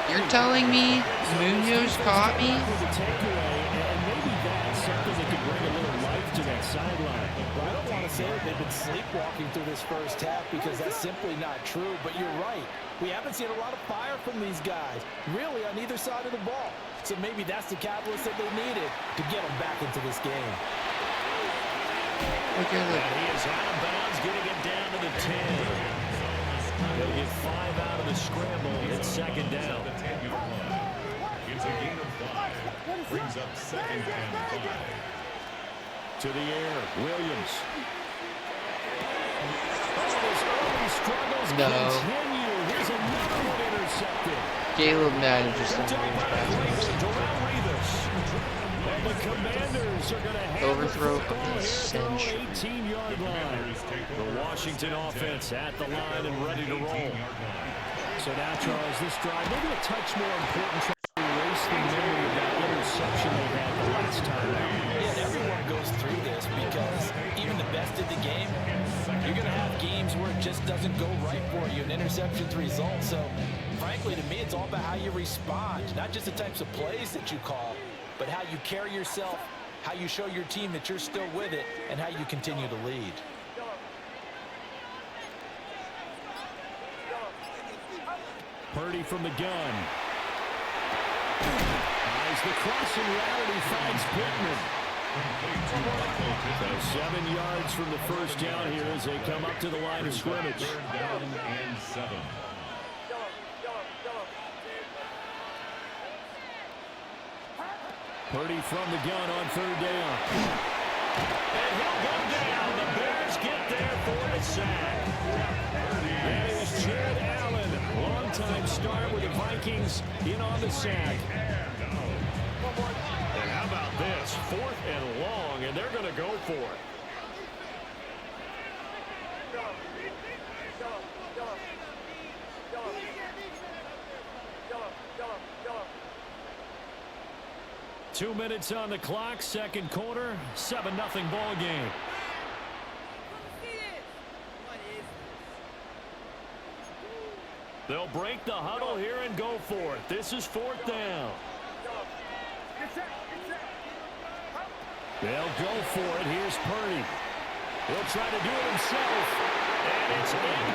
S1: You're telling me Munoz caught me?
S9: And maybe that's something that could bring a little life to that sideline.
S10: Well, I don't want to say that they've been sleepwalking through this first half because that's simply not true, but you're right. We haven't seen a lot of fire from these guys, really on either side of the ball. So maybe that's the catalyst that they needed to get them back into this game.
S1: Look at that.
S9: He is out of bounds, getting it down to the 10. He'll get 5 out of the scramble. It's 2nd down.
S4: The 10-yard line. It's a gain of 5. Brings up 2nd and 5.
S9: To the air, Williams. His early struggles continue. Here's another one intercepted.
S1: Caleb Madden just
S9: And the Commanders are going to have
S1: overthrow
S9: the
S1: of the century.
S9: 18-yard line. The Washington offense at the line and ready to roll. So now, Charles, this drive maybe a touch more important to erase the memory of that interception they had the last time out.
S10: Yeah, everyone goes through this because even the best of the game, you're going to have games where it just doesn't go right for you, and interceptions result. So, frankly, to me, it's all about how you respond, not just the types of plays that you call, but how you carry yourself, how you show your team that you're still with it, and how you continue to lead.
S9: Purdy from the gun. Eyes the crossing route, and he finds Pittman. So 7 yards from the first down here as they come up to the line of scrimmage.
S4: 3rd down and 7.
S9: Purdy from the gun on 3rd down. And he'll go down. The Bears get there for a sack. That is Jared Allen, longtime star with the Vikings, in on the sack. And how about this? 4th and long, and they're going to go for it. Two minutes on the clock, 2nd quarter, 7-0 ball game. They'll break the huddle here and go for it. This is 4th down. They'll go for it. Here's Purdy. He'll try to do it himself. And it's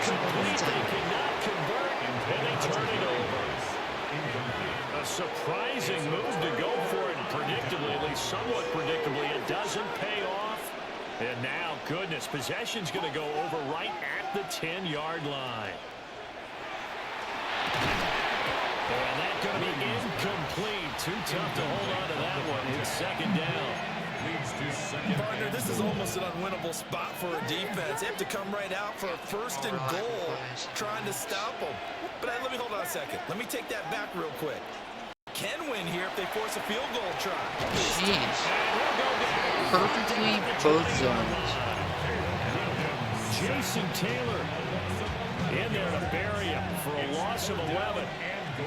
S9: incomplete. They cannot convert, and they turn it over. A surprising move to go for it predictably, at least somewhat predictably. It doesn't pay off. And now, goodness, possession's going to go over right at the 10-yard line. And that's going to be incomplete. Too tough to hold on to that one. It's 2nd down.
S4: Leads to 2nd.
S10: Partner, this is almost an unwinnable spot for a defense. They have to come right out for a 1st and goal, trying to stop them. But let me hold on a second. Let me take that back real quick. Can win here if they force a field goal try.
S1: Jeez. Perfectly both zones.
S9: Jason Taylor. In there to bury him for a loss of 11.
S4: And goal.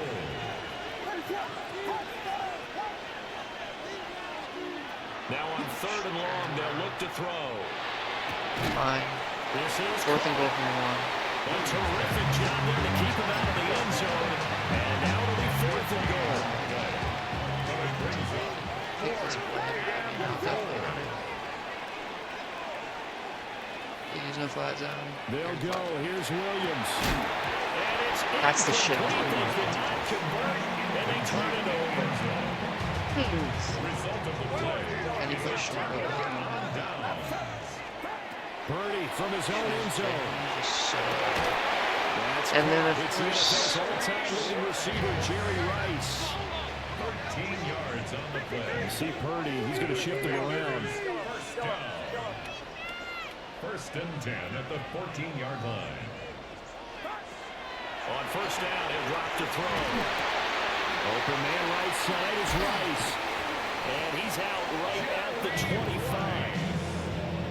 S9: Now on 3rd and long, they'll look to throw.
S1: Fine.
S9: This is
S1: 4th and goal from the 1.
S9: a terrific job there to keep him out of the end zone. And now it'll be 4th and goal.
S1: Take this play. Not that play running. There's no flat zone.
S9: They'll go. Here's Williams. And it's
S1: That's the shit.
S9: incomplete. They cannot convert, and they turn it over.
S4: Result of the play.
S1: And he put shit over.
S9: Purdy from his own end zone.
S1: And then of
S9: It's the
S1: course,
S9: NFL's all-time leading receiver, Jerry Rice.
S4: 13 yards on the play.
S9: You see Purdy, he's going to shift him around.
S4: First down. 1st and 10 at the 14-yard line.
S9: On 1st down, he'll drop to throw. Open man right side is Rice. And he's out right at the 25.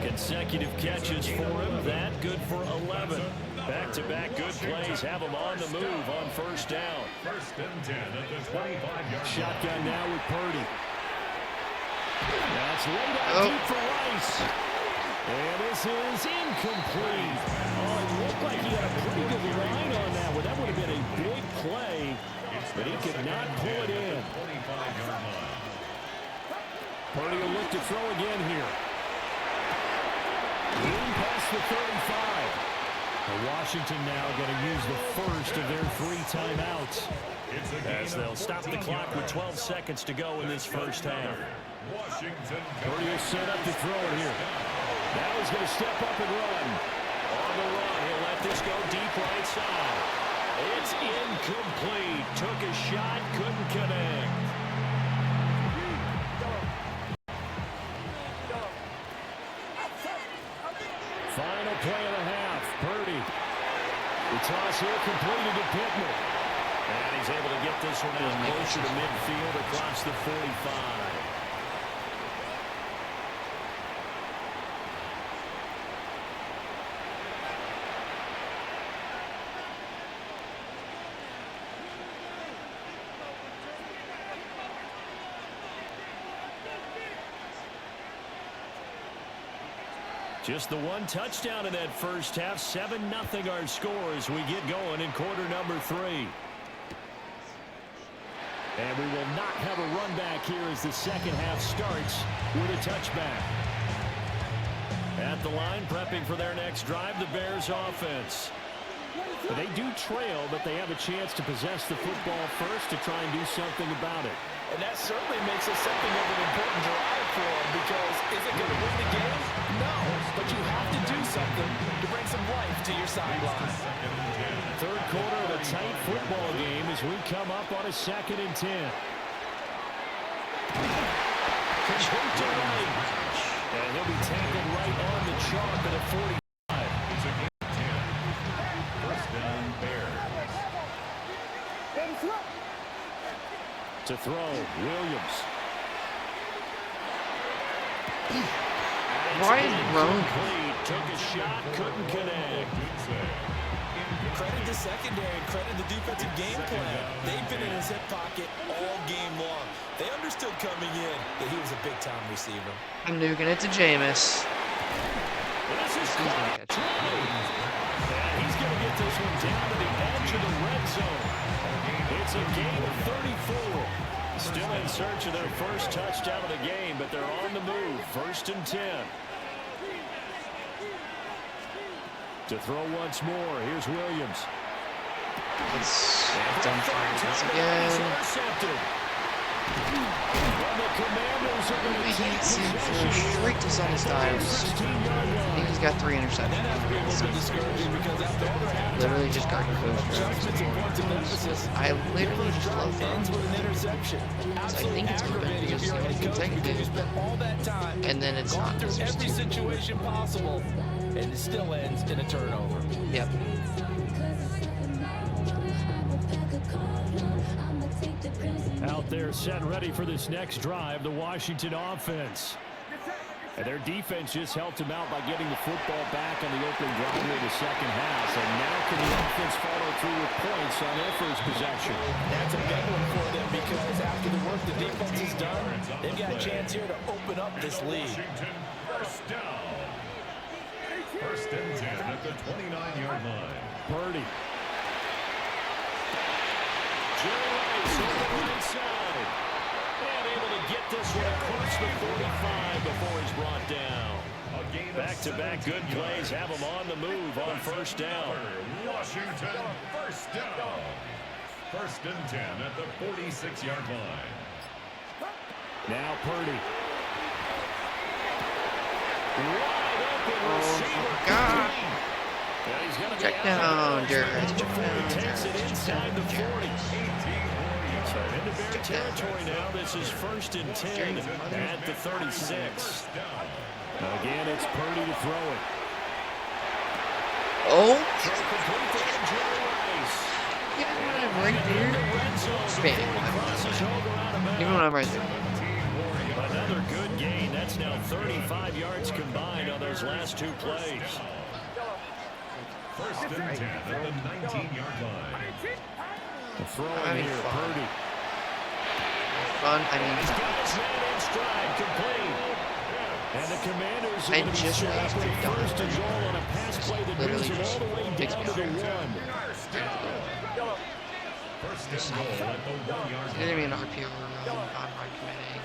S9: Consecutive catches for him. That good for 11. Back-to-back good plays have him on the move on 1st down.
S4: 1st and 10 at the 25-yard
S9: Shotgun now with Purdy. That's laid out deep for Rice. And this is incomplete. Oh, it looked like he had a pretty good line on that one. That would have been a big play, but he could not pull it in.
S4: 25-yard line.
S9: Purdy will look to throw again here. In past the 35. Washington now going to use the first of their 3 timeouts. As they'll stop the clock with 12 seconds to go in this first half.
S4: Washington.
S9: Purdy will set up to throw it here. Now he's going to step up and run. On the run, he'll let this go deep right side. It's incomplete. Took a shot, couldn't connect. Final play of the half. Purdy. The toss here completed to Pittman. And he's able to get this one out closer to midfield across the 45. Just the one touchdown in that first half. 7-0 our score as we get going in quarter number 3. And we will not have a run back here as the second half starts with a touchback. At the line, prepping for their next drive, the Bears offense. But they do trail, but they have a chance to possess the football first to try and do something about it.
S10: And that certainly makes it something of an important drive for them, because is it going to win the game? No, but you have to do something to bring some life to your sideline.
S9: Third quarter of a tight football game as we come up on a 2nd and 10. Complete to right. And he'll be tackled right on the chalk at a 45.
S4: It's a game 10. First down, Bears.
S9: To throw, Williams.
S1: Ryan Roan
S9: Took a shot, couldn't connect.
S10: Credit the secondary, credit the defensive game plan. They've been in his hip pocket all game long. They understood coming in that he was a big-time receiver.
S1: I'm nuking it to Jameis.
S9: This is
S1: He's gonna catch it.
S9: and he's going to get this one down to the edge of the red zone. It's a gain of 34. Still in search of their first touchdown of the game, but they're on the move. 1st and 10. To throw once more, here's Williams.
S1: It's done for once again.
S9: Intercepted. And the Commanders are going to
S1: He
S9: take
S1: seems
S9: possession
S1: to streak us on his times.
S9: 16-yard
S1: I think
S9: line.
S1: he's got 3 interceptions. Literally just got coached. I literally just love that. I think it's going to be just consecutive. And then it's not. It's just
S10: Every
S1: 2.
S10: situation possible, and it still ends in a turnover.
S1: Yep.
S9: Out there set ready for this next drive, the Washington offense. And their defense just helped him out by getting the football back on the opening drive here in the second half. And now can the offense follow through with points on their first possession?
S10: That's a big one for them because after the work the defense has done, they've got a chance here to open up this lead.
S4: Washington, first down. First and 10 at the 29-yard line.
S9: Purdy. Jerry Rice on the right side. And able to get this one across the 45 before he's brought down. Back-to-back good plays have him on the move on first down.
S4: Washington, first down. First and 10 at the 46-yard line.
S9: Now Purdy. Wide open receiver.
S1: God.
S9: And he's going to
S1: Check down, Jared.
S9: Takes it inside the 40. So into Bear territory now. This is first and 10 at the 36. Again, it's Purdy to throw it.
S1: Oh.
S9: Throw complete to Jerry Rice.
S1: Even when I'm right there. Spam. Even when I'm right there.
S9: Another good gain. That's now 35 yards combined on those last two plays.
S4: First and 10 at the 19-yard line.
S9: The throw in here, Purdy.
S1: Fun. I mean,
S9: He's got his man in stride, complete. And the Commanders are
S1: I
S9: going to be
S1: just
S9: set up
S1: realized
S9: with
S1: they've done
S9: first and goal on a pass play that brings
S1: literally
S9: them all the way
S1: just
S9: down to the 1.
S4: First and goal at the 1-yard
S1: it's gonna be an RPO run. I'm not committing.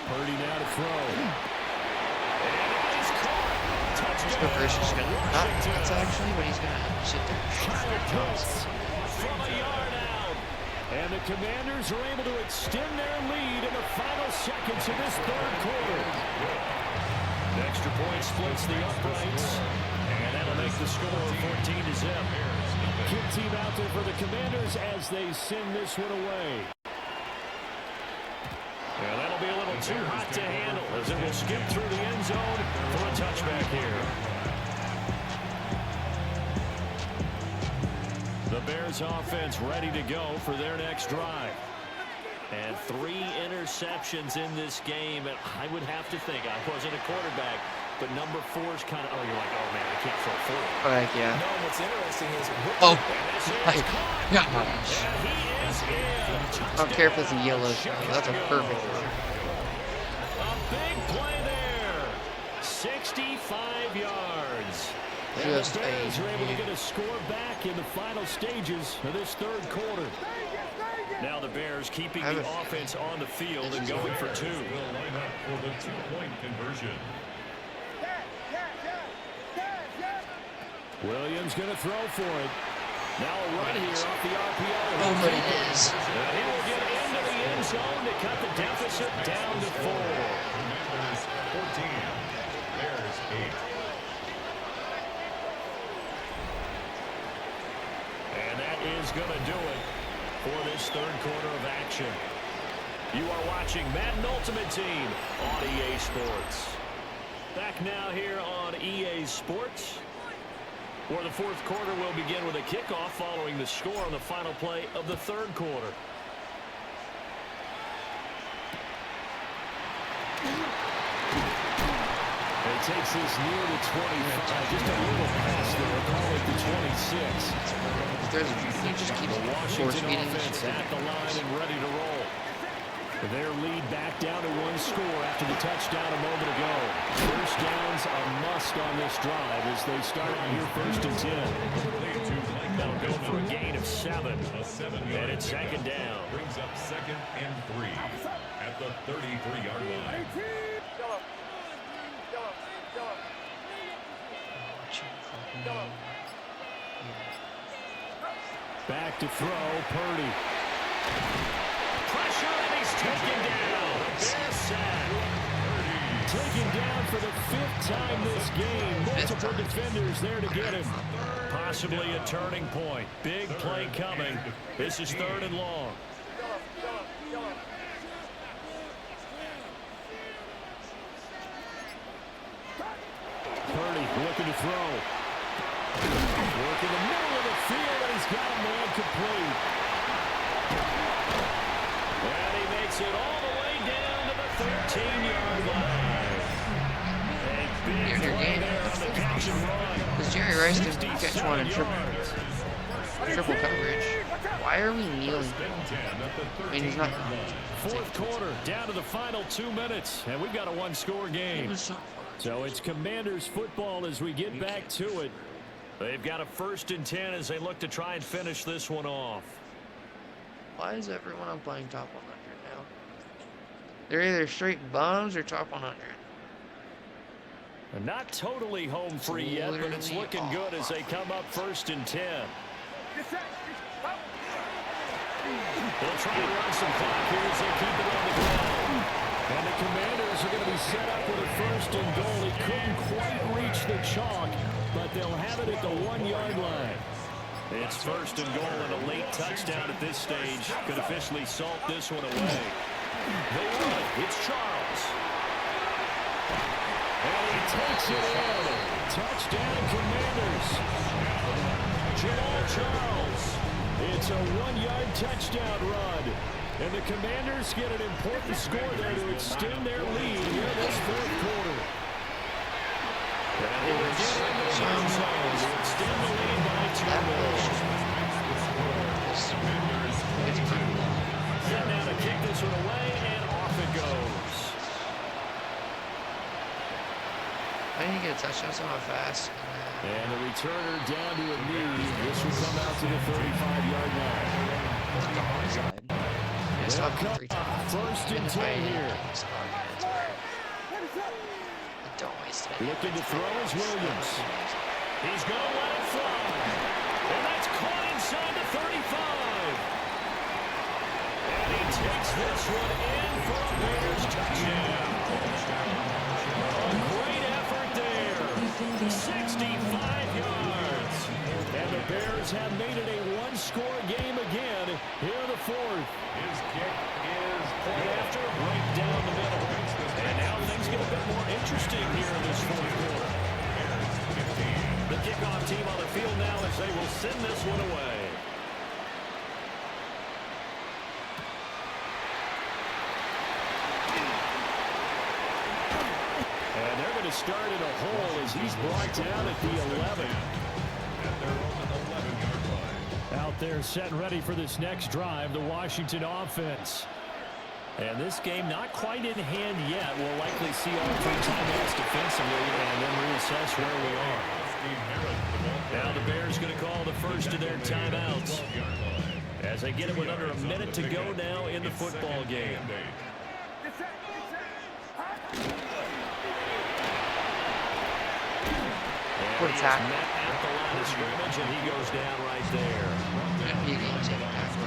S9: Purdy now to throw.
S1: This Booker's just gonna that's actually when he's gonna sit there.
S9: From a yard out. And the Commanders are able to extend their lead in the final seconds of this third quarter. The extra point splits the uprights. And that'll make the score 14-0. Kick team out there for the Commanders as they send this one away. Yeah, that'll be a little too hot to handle as it will skip through the end zone for a touchback here. The Bears offense ready to go for their next drive. And 3 interceptions in this game. And I would have to think, I wasn't a quarterback, but number 4's kind of, you're like, oh man, I can't throw 4.
S1: Like, yeah.
S10: No, what's interesting is...
S1: Oh.
S9: Yeah.
S1: I don't care if it's a yellow. That's a perfect one.
S9: A big play there. 65 yards.
S1: Just
S9: the Bears
S1: a
S9: are able to get a score back in the final stages of this third quarter. Now the Bears keeping the offense on the field and going for 2.
S4: will line up for the 2-point conversion.
S9: Williams going to throw for it. Now a run here off the RPO.
S1: Oh, but it is.
S9: And he will get into the end zone to cut the deficit down to 4.
S4: Commanders 14, Bears 8.
S9: And that is going to do it for this third quarter of action. You are watching Madden Ultimate Team on EA Sports. Back now here on EA Sports, where the fourth quarter will begin with a kickoff following the score on the final play of the third quarter. And he takes this near the 25, just a little past there, call it the 26.
S1: He just keeps
S9: The
S1: force
S9: Washington
S1: feeding.
S9: offense at the line and ready to roll. Their lead back down to 1 score after the touchdown a moment ago. First down's a must on this drive as they start out here first and 10. They'll go for a gain of 7. And it's second down.
S4: Brings up 2nd and 3 at the 33-yard line.
S9: Back to throw, Purdy. Pressure, and he's taken down. Bear sack. Taken down for the 5th time this game. Multiple defenders there to get him. Possibly a turning point. Big play coming. This is 3rd and long. Purdy looking to throw. Work in the middle of the field, and he's got a man complete. And he makes it all the way down to the 13-yard line.
S1: Because Jerry Rice can catch one in triple coverage. Why are we kneeling? I mean, he's not.
S9: Fourth quarter, down to the final 2 minutes, and we've got a one-score game. So it's Commanders football as we get back to it. They've got a 1st and 10 as they look to try and finish this one off.
S1: Why is everyone playing top 100 now? They're either straight bums or top 100.
S9: They're not totally home free yet, but it's looking good as they come up 1st and 10. They'll try to run some clock here as they keep it on the ground. And the Commanders are going to be set up with a 1st and goal. It couldn't quite reach the chalk, but they'll have it at the 1-yard line. It's 1st and goal and a late touchdown at this stage. Could officially salt this one away. They run it. It's Charles. And he takes it in. Touchdown Commanders. Jamal Charles. It's a 1-yard touchdown run. And the Commanders get an important score there to extend their lead here in this 4th quarter. And they get into the end zone to extend the lead by 2 goals. Set now to kick this one away, and off it goes.
S1: I need to get a touchdown so fast.
S9: And the returner down to a knee. This will come out to the 35-yard line.
S1: It's not 3 times.
S9: 1st and 10 here.
S1: Don't waste it.
S9: Looking to throw is Williams. He's going to let it fly. And that's caught inside the 35. And he takes this one in for a Bears touchdown. A great effort there. 65 yards. And the Bears have made it a one-score game again here in the 4th.
S4: His kick is
S9: Point after, right down the middle. And now things get a bit more interesting here in this 4th quarter. The kickoff team on the field now as they will send this one away. And they're going to start in a hole as he's brought down at the 11. Out there set and ready for this next drive, the Washington offense. And this game not quite in hand yet. We'll likely see all 3 timeouts defensively and then reassess where we are. Now the Bears going to call the first of their timeouts as they get it with under a minute to go now in the football game. And he is met at the line of scrimmage, and he goes down right there.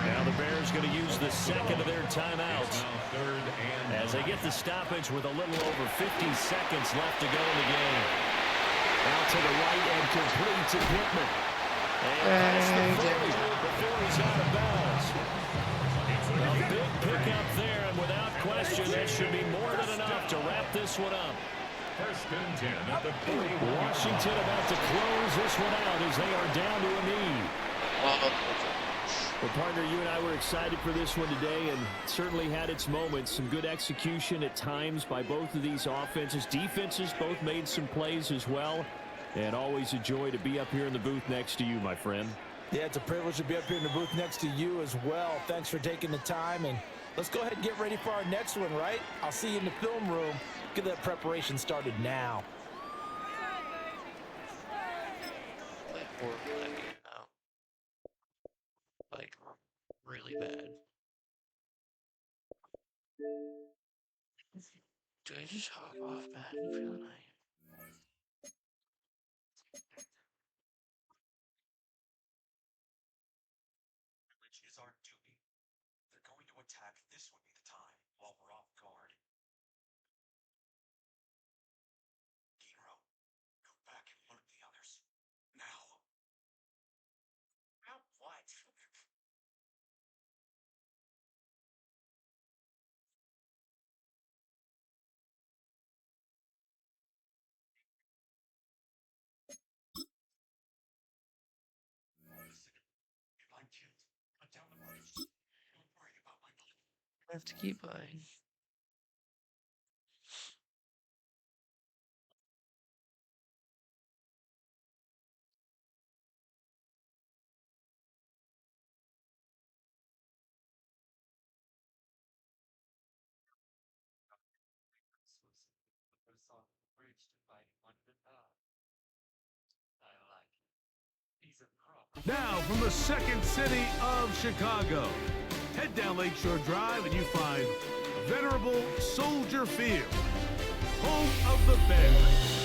S9: Now the Bears going to use the second of their timeouts as they get the stoppage with a little over 50 seconds left to go in the game. Out to the right and complete to Pittman. And that's the 30 before he's out of bounds. A big pickup there, and without question, that should be more than enough to wrap this one up.
S4: 1st and 10 at the 40.
S9: Washington about to close this one out as they are down to a knee. Well, partner, you and I were excited for this one today, and certainly had its moments. Some good execution at times by both of these offenses. Defenses both made some plays as well, and always a joy to be up here in the booth next to you, my friend.
S10: Yeah, it's a privilege to be up here in the booth next to you as well. Thanks for taking the time, and let's go ahead and get ready for our next one, right? I'll see you in the film room. Get that preparation started now.
S1: Like, really bad. Do I just hop off Madden for the night?
S6: Which is our duty. They're going to attack. This would be the time while we're off guard. Hero, go back and alert the others. Now. Now what? If I'm killed, I'm down the road. Don't worry about my body.
S1: I have to keep playing.
S2: Now, from the second city of Chicago, head down Lakeshore Drive and you find venerable Soldier Field, home of the Bears.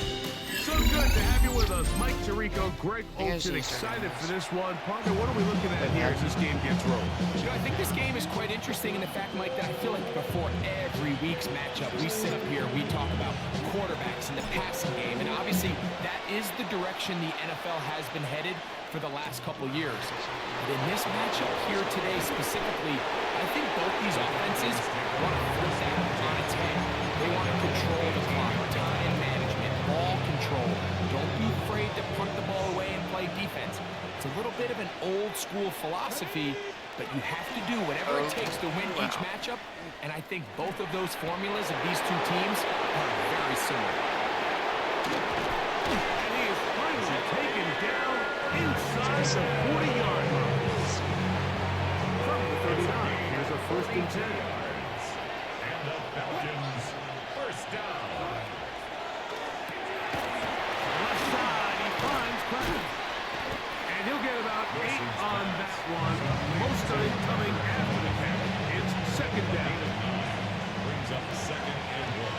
S2: So good to have you with us. Mike Tirico, Greg Olson, excited for this one. Partner, what are we looking at here as this game gets rolling?
S3: You know, I think this game is quite interesting in the fact, Mike, that I feel like before every week's matchup, we sit up here, we talk about quarterbacks in the passing game, and obviously that is the direction the NFL has been headed for the last couple years. But in this matchup here today specifically, I think both these offenses want to flip that on its head. They want to control the clock, time management, ball control. Don't be afraid to punt the ball away and play defense. It's a little bit of an old school philosophy, but you have to do whatever it takes to win each matchup, and I think both of those formulas of these two teams are very similar.
S2: And he is finally taken down inside the 40-yard line. From the 39, here's a 1st and 10.
S4: And the Falcons, first down.
S2: Left side, he finds Pratt. And he'll get about 8 on that one. Most of it coming after the catch. It's 2nd down.
S4: Brings up 2nd and 1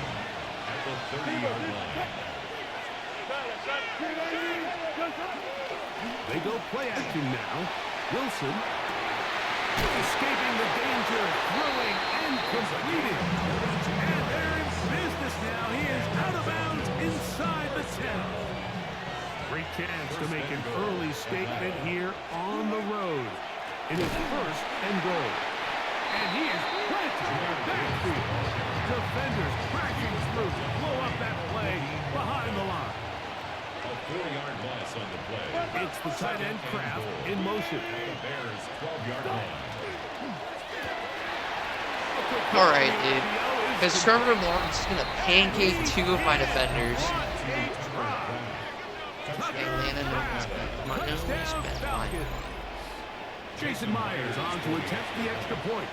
S4: at the 30-yard line.
S2: They go play action now. Wilson escaping the danger, throwing and completing. And they're in business now. He is out of bounds inside the 10. Great chance to make an early statement here on the road in his 1st and goal. And he is planted in the backfield. Defenders crashing through to blow up that play behind the line.
S4: A 4-yard loss on the play.
S2: It's the tight end Kraft in motion.
S4: At the Bears' 12-yard line.
S1: All right, dude. Because Trevor Lawrence is going to pancake 2 of my defenders. Atlanta, no respect. Come on, no respect.
S2: Jason Myers on to attempt the extra point.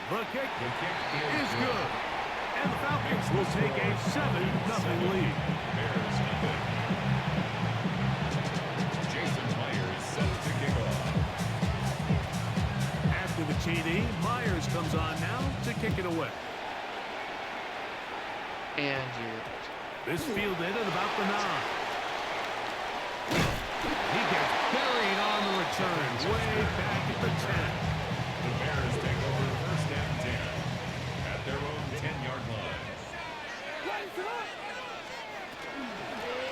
S2: The kick is good. And the Falcons will take a 7-0 lead.
S4: Bears nothing. Jason Myers set to kick off.
S2: After the TD, Myers comes on now to kick it away.
S1: And
S2: this fielded at about the 9. He gets buried on the return, way back at the 10.
S4: The Bears take over 1st and 10 at their own 10-yard line.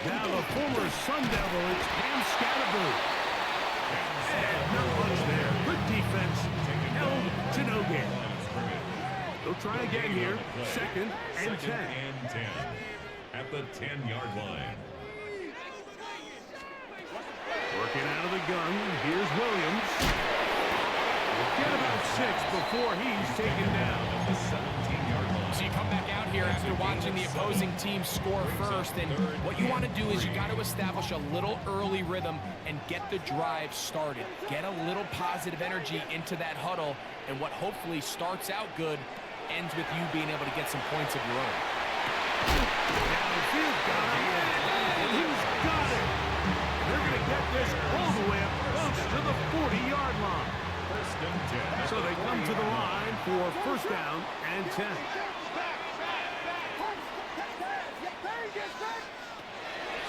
S2: Now the former Sun Devil, it's Cam Scatterboo. And not much there. Good defense, held to no gain. They'll try again here, 2nd and 10.
S4: 2nd and 10 at the 10-yard line.
S2: Working out of the gun, here's Williams. We'll get about 6 before he's taken down.
S4: At the 17-yard line.
S3: So you come back out here after watching the opposing team score first, and what you want to do is you got to establish a little early rhythm and get the drive started. Get a little positive energy into that huddle, and what hopefully starts out good ends with you being able to get some points of your own.
S2: Downfield got it, and he's got it. They're going to get this all the way up close to the 40-yard line.
S4: 1st and 10.
S2: So they come to the line for 1st down and 10.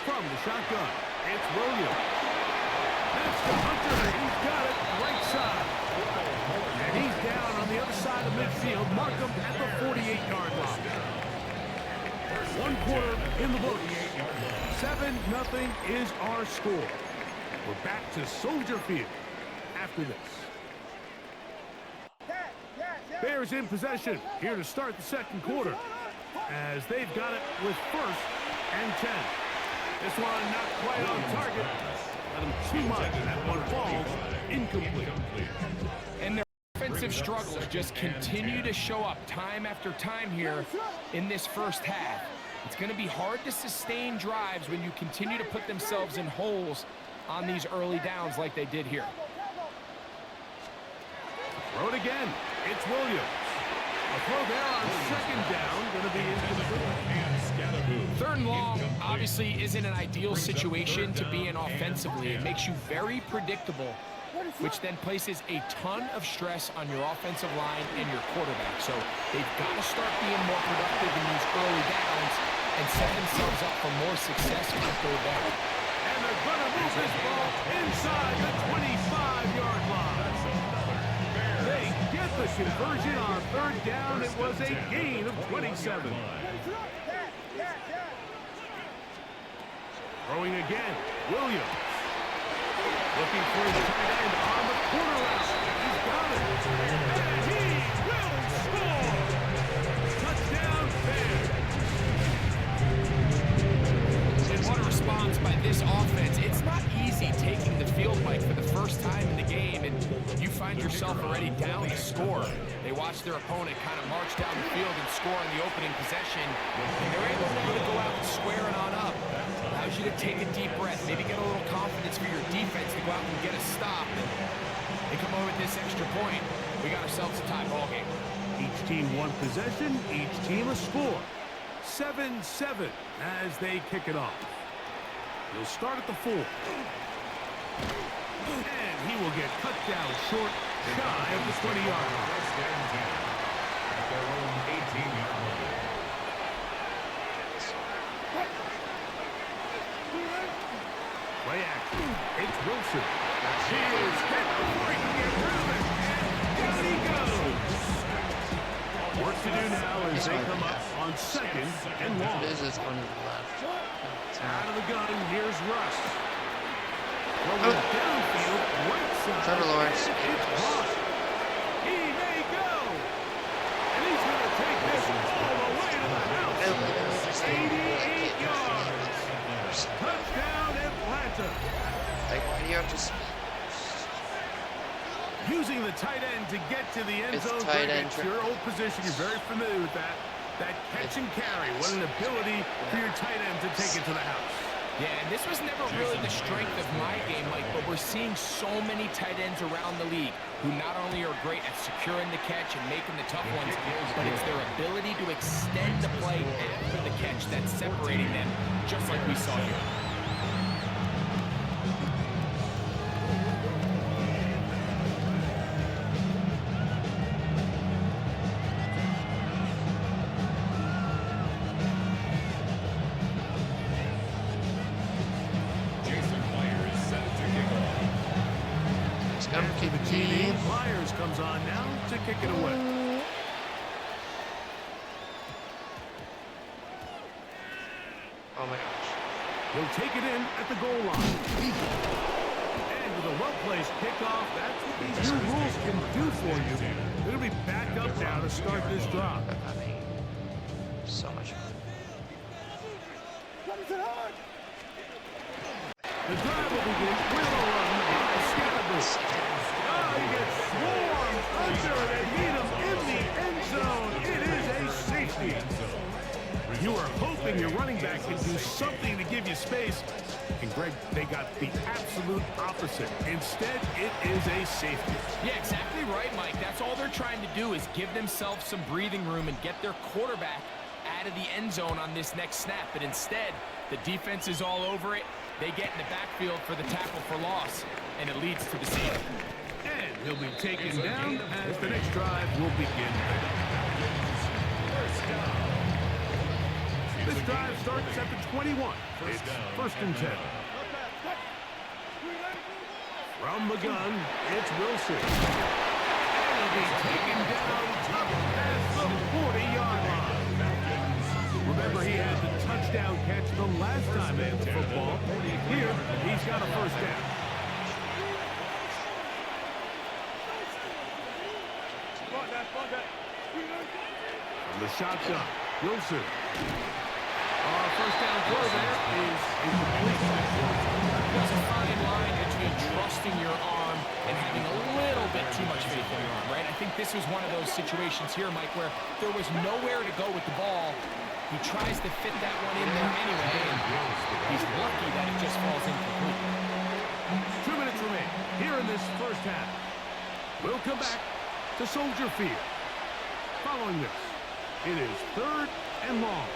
S2: From the shotgun, it's Williams. That's the Hunter, and he's got it right side. And he's down on the other side of midfield. Mark him at the 48-yard line. 1 quarter in the books. 7-0 is our score. We're back to Soldier Field after this. Bears in possession here to start the 2nd quarter as they've got it with 1st and 10. This one not quite on target. Let him too much. That one falls incomplete.
S3: And their offensive struggles just continue to show up time after time here in this 1st half. It's going to be hard to sustain drives when you continue to put themselves in holes on these early downs like they did here.
S2: Throw it again. It's Williams. A throw there on second down, going to be incomplete.
S3: Third and long obviously isn't an ideal situation to be in offensively. It makes you very predictable, which then places a ton of stress on your offensive line and your quarterback. So they've got to start being more productive in these early downs and set themselves up for more success on third down.
S2: And they're going to move this ball inside the 25-yard line. They get the conversion on third down. It was a gain of 27. Throwing again, Williams. Looking for the tight end on the corner route. He's got it. And he will score. Touchdown Bears.
S3: And what a response by this offense. It's not easy taking the field, Mike, for the first time in the game, and you find yourself already down to score. They watch their opponent kind of march down the field and score in the opening possession, and they're able now to go out and square it on up. Allows you to take a deep breath, maybe get a little confidence for your defense to go out and get a stop. And they come over with this extra point. We got ourselves a tie ball game.
S2: Each team one possession, each team a score. 7-7 as they kick it off. He'll start at the 4. And he will get cut down short, shy of the 20-yard line.
S4: At their own 18-yard line.
S2: Play action. It's Wilson. He is hit before he can get rid of it. And down he goes. Work to do now as they come up on second and long.
S1: This is on the left.
S2: Out of the gun, here's Russ. Rolling downfield, right side.
S1: Trevor Lawrence.
S2: It's blocked. He may go. And he's going to take this all the way to the house. 88 yards. Touchdown Atlanta.
S1: Like, why do you have to speak?
S2: Using the tight end to get to the end zone.
S1: Tight end.
S2: It's your old position. You're very familiar with that. That catch and carry. What an ability for your tight end to take it to the house.
S3: Yeah, and this was never really the strength of my game, Mike, but we're seeing so many tight ends around the league who not only are great at securing the catch and making the tough ones, but it's their ability to extend the play after the catch that's separating them, just like we saw here.
S2: Myers comes on now to kick it away.
S1: Oh my gosh.
S2: He'll take it in at the goal line. And with a well-placed kickoff, that's what these new rules can do for you. They're going to be back up now to start this drive.
S1: I mean, so much fun.
S2: The drive will begin with a run by Scatterbush. Oh, he gets swarmed under. They meet him in the end zone. It is a safety. You are hoping your running back can do something to give you space. And, Greg, they got the absolute opposite. Instead, it is a safety.
S3: Yeah, exactly right, Mike. That's all they're trying to do is give themselves some breathing room and get their quarterback out of the end zone on this next snap. But instead, the defense is all over it. They get in the backfield for the tackle for loss, and it leads to the safety.
S2: And he'll be taken down as the next drive will begin. This drive starts at the 21. It's 1st and 10. From the gun, it's Wilson. And he'll be taken down top past the 40-yard line. Remember, he had the touchdown catch the last time they had the football. Here, he's got a first down. From the shotgun, Wilson. First down throw there is incomplete.
S3: There's a fine line between trusting your arm and having a little bit too much faith in your arm, right? I think this was one of those situations here, Mike, where there was nowhere to go with the ball. He tries to fit that one in there anyway, and he's lucky that it just falls incomplete.
S2: 2 minutes remain here in this first half. We'll come back to Soldier Field. following this. It is 3rd and long.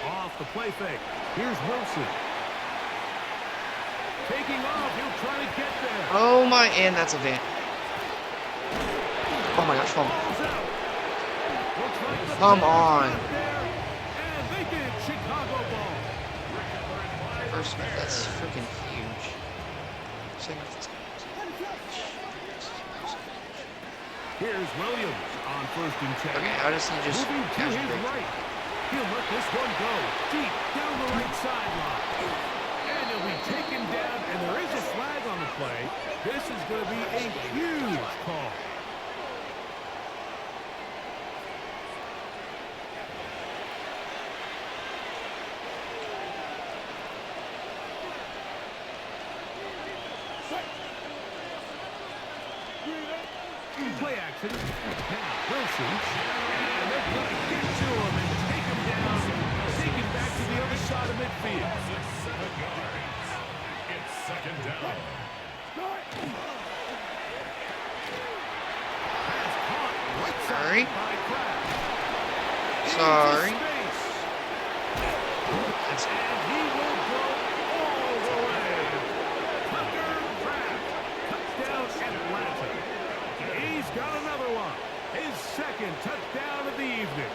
S2: Off the play fake. Here's Wilson. Taking off. He'll try to get there.
S1: Oh my, and that's a van. Oh my gosh, fumble. Come on.
S2: And they get Chicago ball.
S1: First, that's freaking huge. Second, that's
S2: Here's Williams on 1st and 10.
S1: okay, how does he just
S2: Moving to
S1: catch
S2: his
S1: break?
S2: right. He'll let this one go deep down the right sideline. And he'll be taken down, and there is a flag on the play. This is going to be a huge call. Play action. Now Wilson. And they're going to get to him and take him down. Take him back to the other side of midfield.
S4: 7 yards. It's 2nd down.
S1: Sorry. Sorry. That's
S2: And he will go all the way. Tucker Kraft. Touchdown Atlanta. He's got another one. His 2nd touchdown of the evening.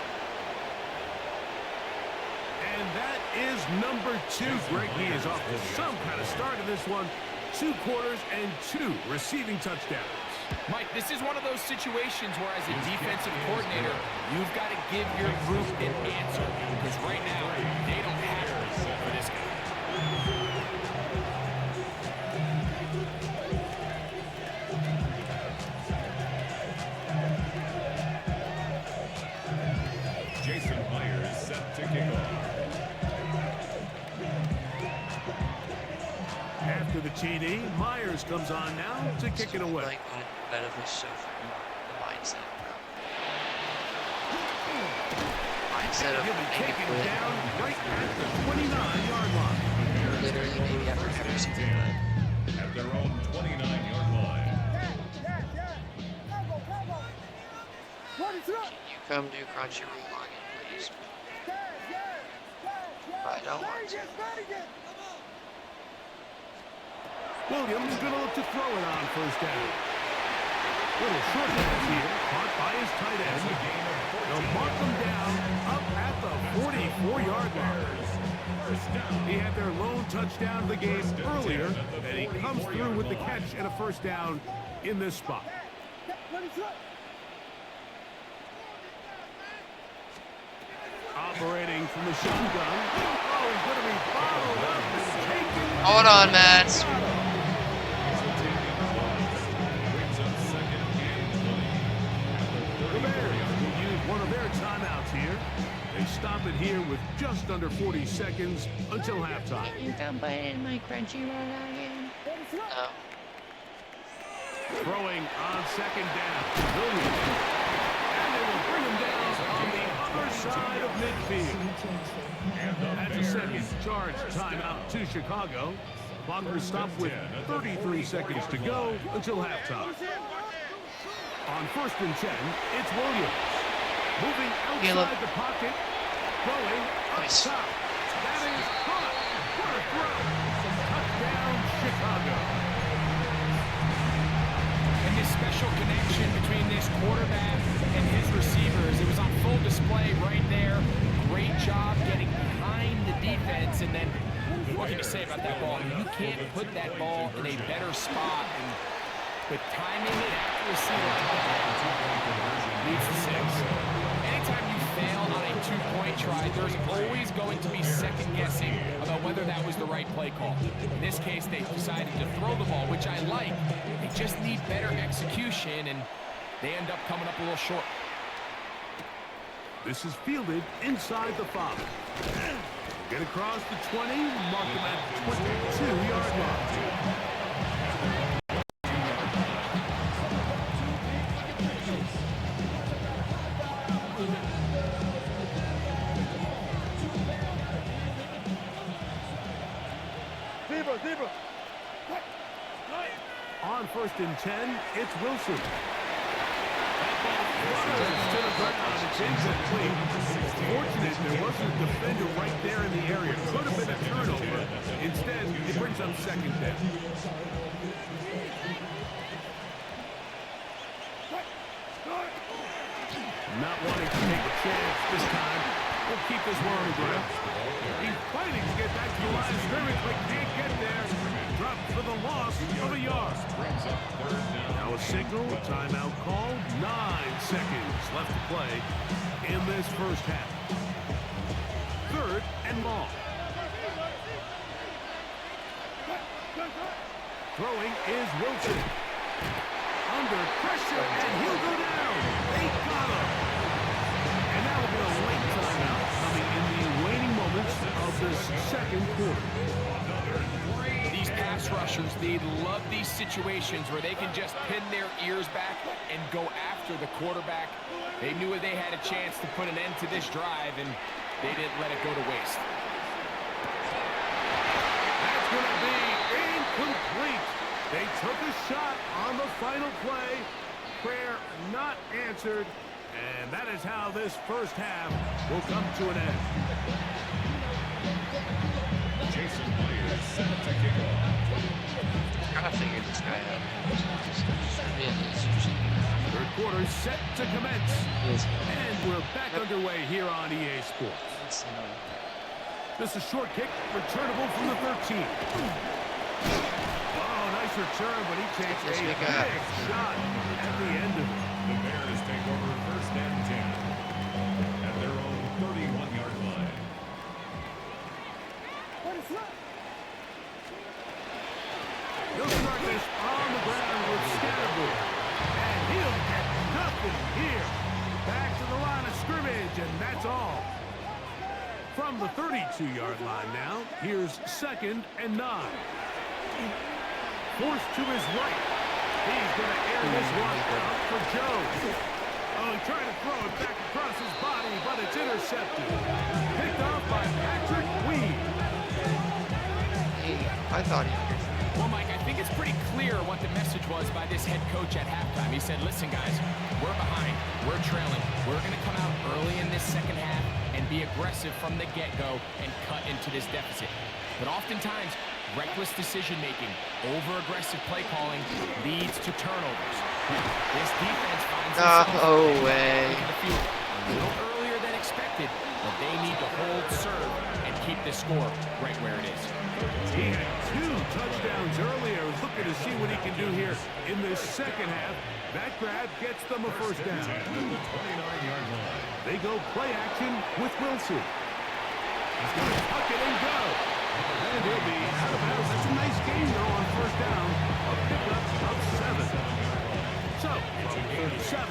S2: And that is number 2. Greg, he is off to some kind of start in this one. 2 quarters and 2 receiving touchdowns.
S3: Mike, this is one of those situations where as a defensive coordinator, you've got to give your group an answer. Because right now, they don't have it for this guy.
S4: Jason Myers set to kick off.
S2: After the TD, Myers comes on now to kick it away.
S1: like that of so freaking mindset. Mindset of
S2: He'll be
S1: make it
S2: taken
S1: quit.
S2: down right at the 29-yard line.
S1: Literally, maybe after every single play.
S4: At their own 29-yard line.
S1: You come to Crunchyroll login, please. I don't want to.
S2: Williams going to look to throw it on 1st down. Little short pass here, caught by his tight end. They'll mark him down up at the 44-yard line. He had their lone touchdown of the game earlier, and he comes through with the catch and a 1st down in this spot. Operating from the shotgun. Oh, he's going to be followed up and taken.
S1: Hold on, Matt.
S2: The Bears will use one of their timeouts here. They stop it here with just under 40 seconds until halftime.
S1: You can put in my Crunchyroll login. No.
S2: Throwing on 2nd down. Williams. And they will bring him down on the other side of midfield. That's a 2nd charge timeout to Chicago. Clock will stop with 33 seconds to go until halftime. On 1st and 10, it's Williams. Moving outside the pocket. Throwing up top. That is caught. What a throw. Touchdown, Chicago.
S3: And this special connection between this quarterback and his receivers, it was on full display right there. Great job getting behind the defense. And then, what can you say about that ball? You can't put that ball in a better spot. And with timing and accuracy like that, leads to 6. Anytime you fail on a 2-point try, there's always going to be second guessing about whether that was the right play call. In this case, they decided to throw the ball, which I like. They just need better execution, and they end up coming up a little short.
S2: This is fielded inside the 5. Get across the 20, mark him at 22-yard line. On 1st and 10, it's Wilson. To the ground, it's incomplete. Fortunate there wasn't a defender right there in the area. Could have been a turnover. Instead, it brings up 2nd down. Not wanting to take a chance this time. We'll keep this one on the ground. He's fighting to get back to the line of scrimmage, but can't get there. Dropped for the loss of a yard. Now a signal, a timeout called. 9 seconds left to play in this first half. 3rd and long. Throwing is Wilson. Under pressure, and he'll go down. They got him. And that will be a late timeout coming in the waning moments of this 2nd quarter.
S3: These pass rushers, they love these situations where they can just pin their ears back and go after the quarterback. They knew they had a chance to put an end to this drive, and they didn't let it go to waste.
S2: That's going to be incomplete. They took a shot on the final play. Prayer not answered. And that is how this first half will come to an end.
S4: Jason Myers set to kick off.
S1: I figured this guy out.
S2: Third quarter set to commence. And we're back underway here on EA Sports. This is short kick, returnable from the 13. Oh, nice return, but he takes a big shot at the end of it.
S4: The Bears take over 1st and 10 at their own 31-yard line.
S2: He'll start this on the ground with Scatterboard. And he'll get nothing here. Back to the line of scrimmage, and that's all. From the 32-yard line now, here's 2nd and 9. Forced to his right. He's going to air this one out for Jones. Oh, he tried to throw it back across his body, but it's intercepted. Picked off by Patrick Weed.
S1: Hey, I thought he was.
S3: Well, Mike, I think it's pretty clear what the message was by this head coach at halftime. He said, listen, guys, we're behind. We're trailing. We're going to come out early in this second half and be aggressive from the get-go and cut into this deficit. But oftentimes, reckless decision-making, over-aggressive play calling leads to turnovers. This defense finds themselves
S1: way.
S3: the field a little earlier than expected, but they need to hold serve and keep this score right where it is.
S2: He had 2 touchdowns earlier. Looking to see what he can do here in this second half. That grab gets them a first down. They go play action with Wilson. He's going to tuck it and go. And he'll be out of bounds. That's a nice game, though, on first down. A pickup of 7. So, from 37,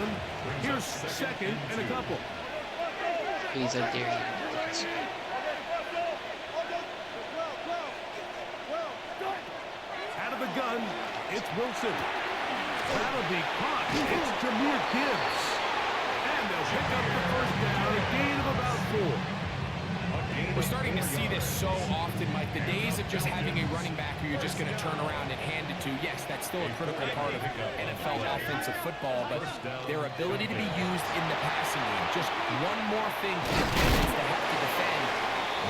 S2: here's 2nd and a couple.
S1: He's a dare.
S2: Out of the gun, it's Wilson. That'll be caught. It's Jahmyr Gibbs. And they'll pick up the first down, a gain of about 4.
S3: We're starting to see this so often, Mike. The days of just having a running back who you're just going to turn around and hand it to, yes, that's still a critical part of NFL offensive football, but their ability to be used in the passing game, just one more thing for the defense to have to defend,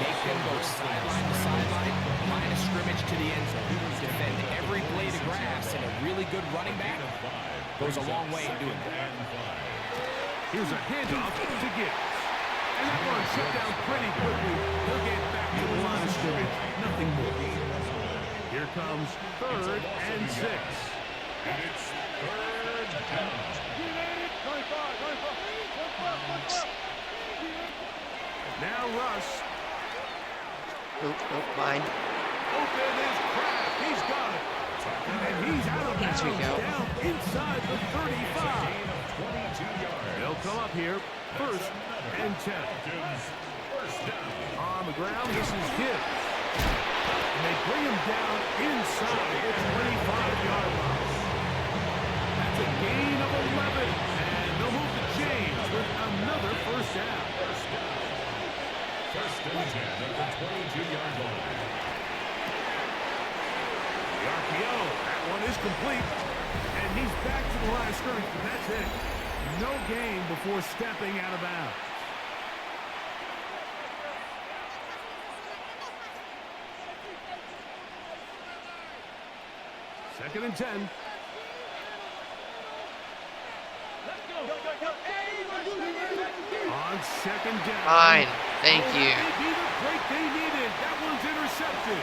S3: make them go sideline to sideline, line of scrimmage to the end zone, defend every blade of grass, and a really good running back goes a long way in doing that.
S2: Here's a handoff to Gibbs. And that one shut down pretty quickly. He'll get back to the line of scrimmage. Nothing more. Here comes 3rd and 6.
S4: And it's 3rd down.
S2: Now Russ.
S1: Nope, mine.
S2: Open is Kraft. He's got it. And he's out of bounds down inside the 35. They'll come up here. 1st and 10. On the ground, this is Gibbs. And they bring him down inside the 25-yard line. That's a gain of 11. And they'll move to James with another first down.
S4: 1st and 10 at the 22-yard line.
S2: The RPO. That one is complete. And he's back to the line of scrimmage, but that's it. No gain before stepping out of bounds. Second and 10. On second down.
S1: Fine. Thank you.
S2: Maybe the break they needed. That one's intercepted.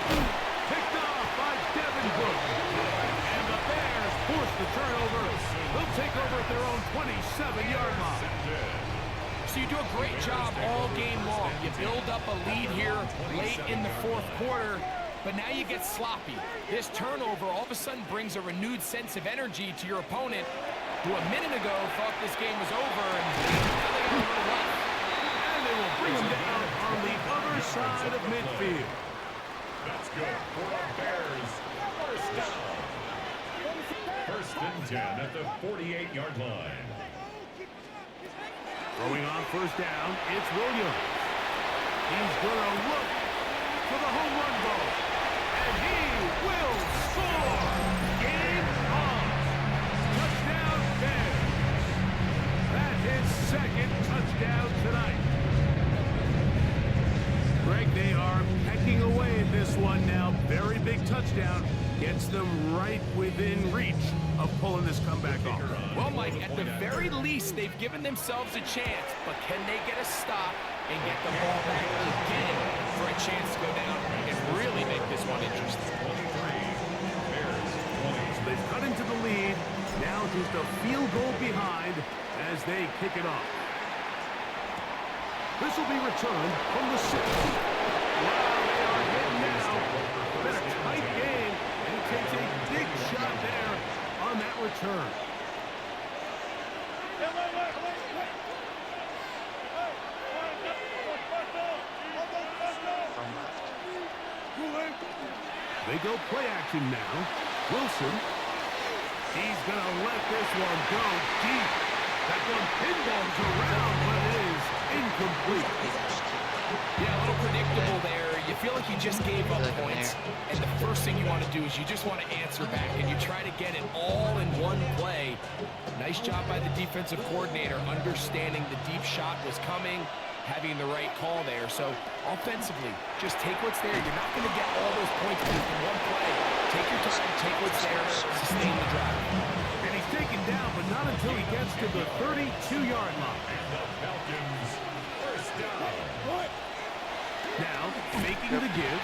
S2: Picked off by Devin Brook. And the Bears force the turnover. They'll take over at their own 27-yard line.
S3: So you do a great job all game long. You build up a lead here late in the fourth quarter, but now you get sloppy. This turnover all of a sudden brings a renewed sense of energy to your opponent, who a minute ago thought this game was over, and now they got a little left.
S2: And they will bring him down on the other side of midfield.
S4: That's good for the Bears. First down. First and 10 at the 48-yard line.
S2: Throwing on first down, it's Williams. He's going to look for the home run ball. And he will score! Game on! Touchdown Bears! That's his second touchdown tonight. Greg, they are pecking away at this one now. Very big touchdown. Gets them right within reach of pulling this comeback off.
S3: Well, Mike, at the very least, they've given themselves a chance, but can they get a stop and get the ball back again for a chance to go down and really make this one interesting?
S2: So they've cut into the lead. Now just a field goal behind as they kick it off. This will be returned from the 6. Wow, they are hitting now. Been a tight game, and he takes a big shot there on that return. They go play action now. Wilson. He's going to let this one go deep. That one pinballs around, but it is incomplete.
S3: Yeah, a little predictable there. You feel like you just gave up points, and the first thing you want to do is you just want to answer back, and you try to get it all in one play. Nice job by the defensive coordinator, understanding the deep shot was coming, having the right call there. So offensively, just take what's there. You're not going to get all those points in one play. Take your time, take what's there, sustain the drive.
S2: And he's taken down, but not until he gets to the 32-yard line.
S4: And the Falcons first down.
S2: Now, making the give.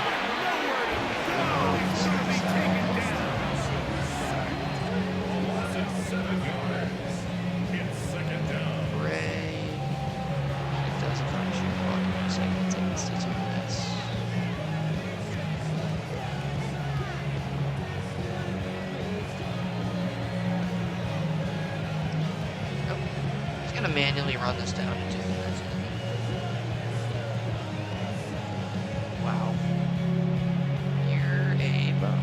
S2: Nowhere to go. He's going to be taken down.
S4: A loss of 7 yards. It's second down.
S1: Ray. It does not shoot one. Second takes to 2 minutes. Nope. He's going to manually run this down in 2 minutes. Wow. You're a bum.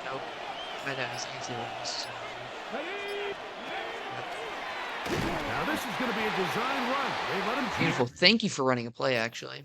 S1: Nope. My dad has easy ones.
S2: Now this is going to be a design run. They let him
S1: Beautiful. Thank you for running a play, actually.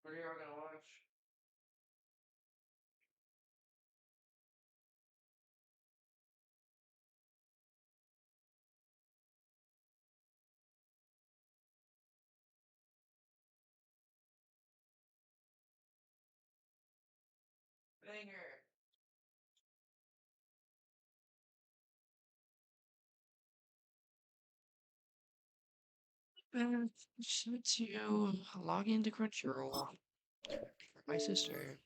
S1: What are y'all gonna watch? Banger. To log into Crunchyroll for my sister.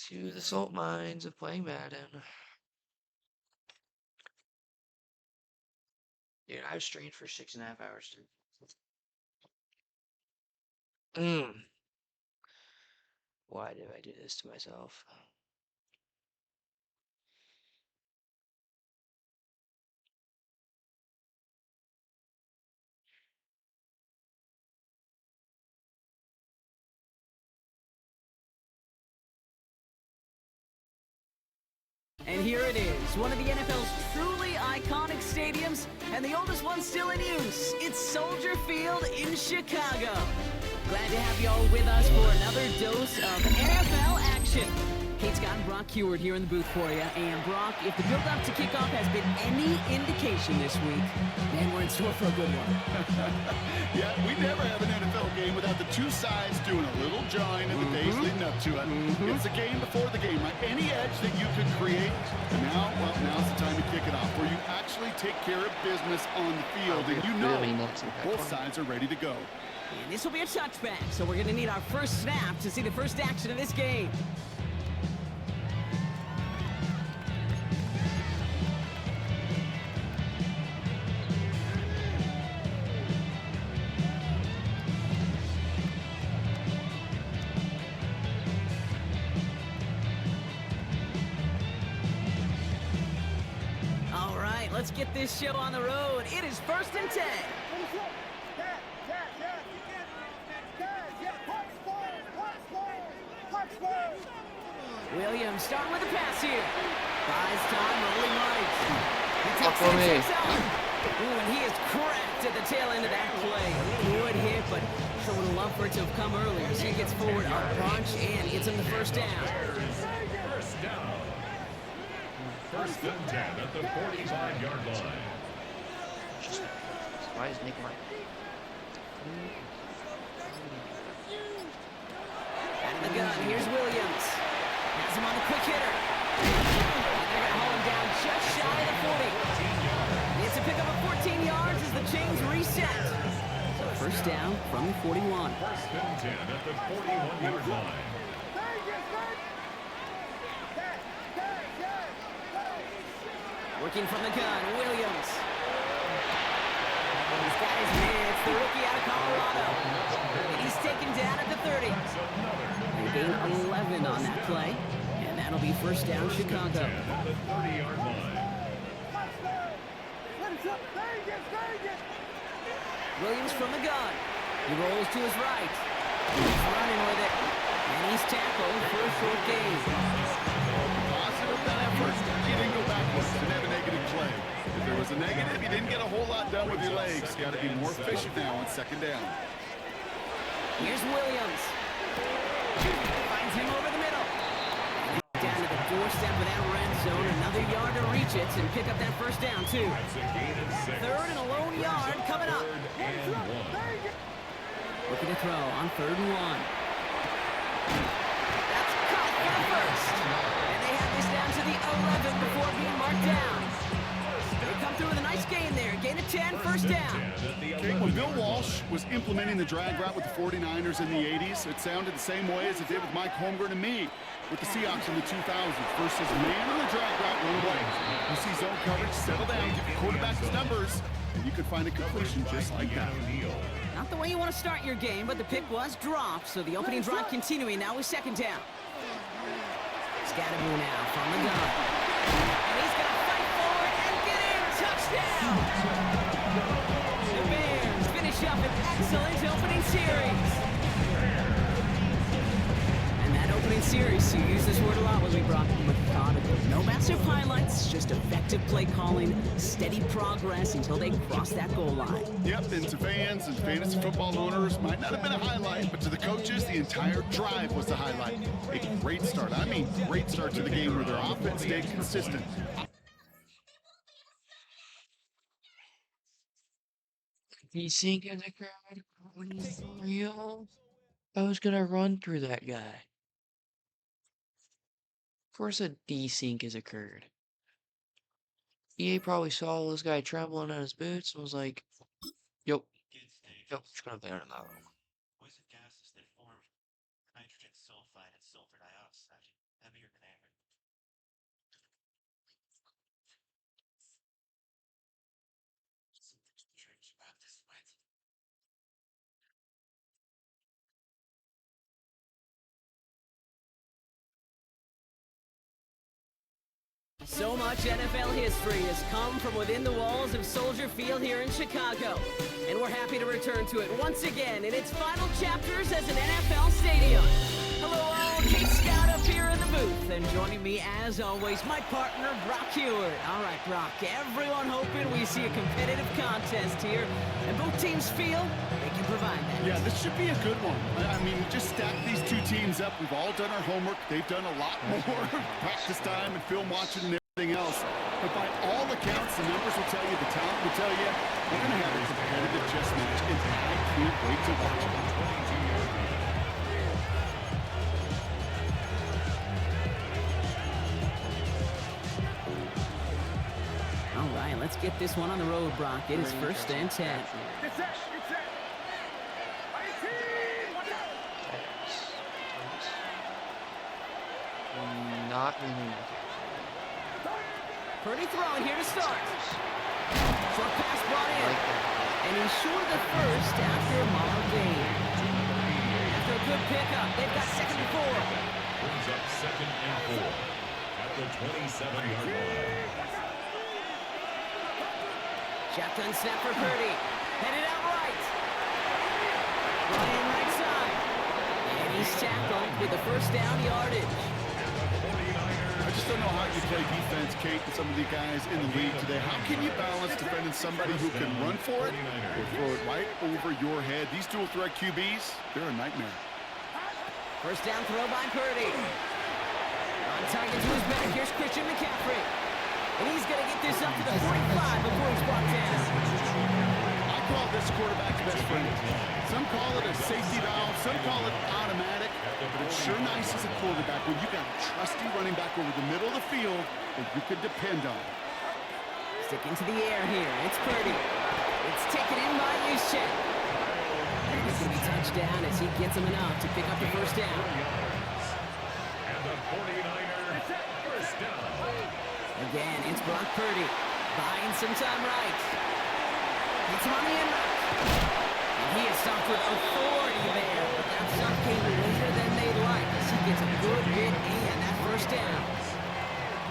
S1: To the salt mines of playing Madden. Dude, I was strained for 6.5 hours. Why did I do this to myself?
S7: And here it is, one of the NFL's truly iconic stadiums, and the oldest one still in use. It's Soldier Field in Chicago. Glad to have you all with us for another dose of NFL action. Kate Scott and Brock Heward here in the booth for you. And Brock, if the build-up to kickoff has been any indication this week, man, we're in store for a good one.
S8: Yeah, we never have an NFL game without the two sides doing a little jawing in the days leading up to it. It's the game before the game, right? Any edge that you could create, and now, well, now's the time to kick it off, where you actually take care of business on the field, and you know both sides are ready to go.
S7: And this will be a touchback, so we're going to need our first snap to see the first action of this game. let's get this show on the road. It is 1st and 10. Williams starting with a pass here. Buys time, rolling right. He takes it and takes off. Ooh, and he is cracked at the tail end of that play. Good hit, but sure would have loved for it to have come earlier. So he gets forward a bunch and gets him the first down.
S4: First down. 1st and 10 at the 45-yard line.
S1: Why is Nick Martin?
S7: Out of the gun, here's Williams. Has him on the quick hitter. And they're going to hold him down just shy of the 40. It's a pickup of 14 yards as the chains reset. So first down from the 41.
S4: 1st and 10 at the 41-yard line.
S7: Working from the gun, Williams. He's got his man. It's the rookie out of Colorado. And he's taken down at the 30. They gain 11 on that play. And that'll be first down, Chicago.
S4: At the 30-yard line.
S7: Williams from the gun. He rolls to his right. He's running with it. And he's tackled for a short gain.
S8: Positive that effort. He didn't go backwards and have a negative play. If there was a negative, you didn't get a whole lot done with your legs. Got to be more efficient now on 2nd down.
S7: Here's Williams. Finds him over the middle. Down to the doorstep of that red zone. Another yard to reach it and pick up that first down, too. Third and a lone yard coming up. Looking to throw on 3rd and 1. That's caught for the first. And they have this down to the 11 before being marked down. They come through with a nice gain there. Gain of 10, first down.
S8: Okay, when Bill Walsh was implementing the drag route with the 49ers in the 80s, it sounded the same way as it did with Mike Holmgren and me with the Seahawks in the 2000s. Versus man on the drag route, run away. You see zone coverage, settle down, give your quarterback his numbers, and you could find a completion just like that.
S7: Not the way you want to start your game, but the pick was dropped, so the opening drive continuing now with 2nd down. Scatterboo now from the gun. And he's going to fight forward and get in. Touchdown! The Bears finish up an excellent opening series. And that opening series, you use this word a lot when we brought them methodical. No massive highlights, just effective play calling, steady progress until they cross that goal line.
S8: Yep, and to fans and fantasy football owners, might not have been a highlight, but to the coaches, the entire drive was the highlight. A great start. I mean, great start to the game where their offense stayed consistent.
S1: Desync as a crowd. Real. I was gonna run through that guy. Of course a desync has occurred. EA probably saw this guy trembling on his boots and was like, yo, just gonna play on another one.
S11: Poison gases that form nitrogen sulfide and sulfur dioxide, heavier than air.
S7: So much NFL history has come from within the walls of Soldier Field here in Chicago. And we're happy to return to it once again in its final chapters as an NFL stadium. Hello all, Kate Scott up here in the booth. And joining me as always, my partner, Brock Hewitt. All right, Brock, everyone hoping we see a competitive contest here. And both teams feel they can provide that.
S8: Yeah, this should be a good one. I mean, just stack these two teams up. We've all done our homework. They've done a lot more practice time and film watching and everything else. But by all accounts, the numbers will tell you, the talent will tell you, we're going to have a competitive chess match, and I can't wait to watch it.
S7: All right, let's get this one on the road, Brock. It is 1st and 10.
S1: Not really.
S7: Purdy throwing here to start. Short pass brought in. And he's short of the first after a mild gain. After a good pickup, they've got 2nd and 4.
S4: Brings up 2nd and 4 at the 27-yard line.
S7: Shotgun snap for Purdy. Headed out right. Ryan right side. And he's tackled with the first down yardage.
S8: I just don't know how you play defense, Kate, and some of the guys in the league today. How can you balance defending somebody who can run for it or throw it right over your head? These dual threat QBs, they're a nightmare.
S7: First down throw by Purdy. On target to his back, here's Christian McCaffrey. And he's going to get this up to the 45 before he's brought down.
S8: I call this quarterback's best friend. Some call it a safety valve, some call it automatic, but it's sure nice as a quarterback when you got a trusty running back over the middle of the field that you could depend on.
S7: Sticking to the air here, it's Purdy. It's taken in by Juszczyk. And he's going to be touched down as he gets him enough to pick up the first down.
S4: And the 49ers first down.
S7: Again, it's Brock Purdy. Buying some time right. It's on the end route. And he is stopped with authority there. But that stop came later than they'd like as he gets a good bit in that first down.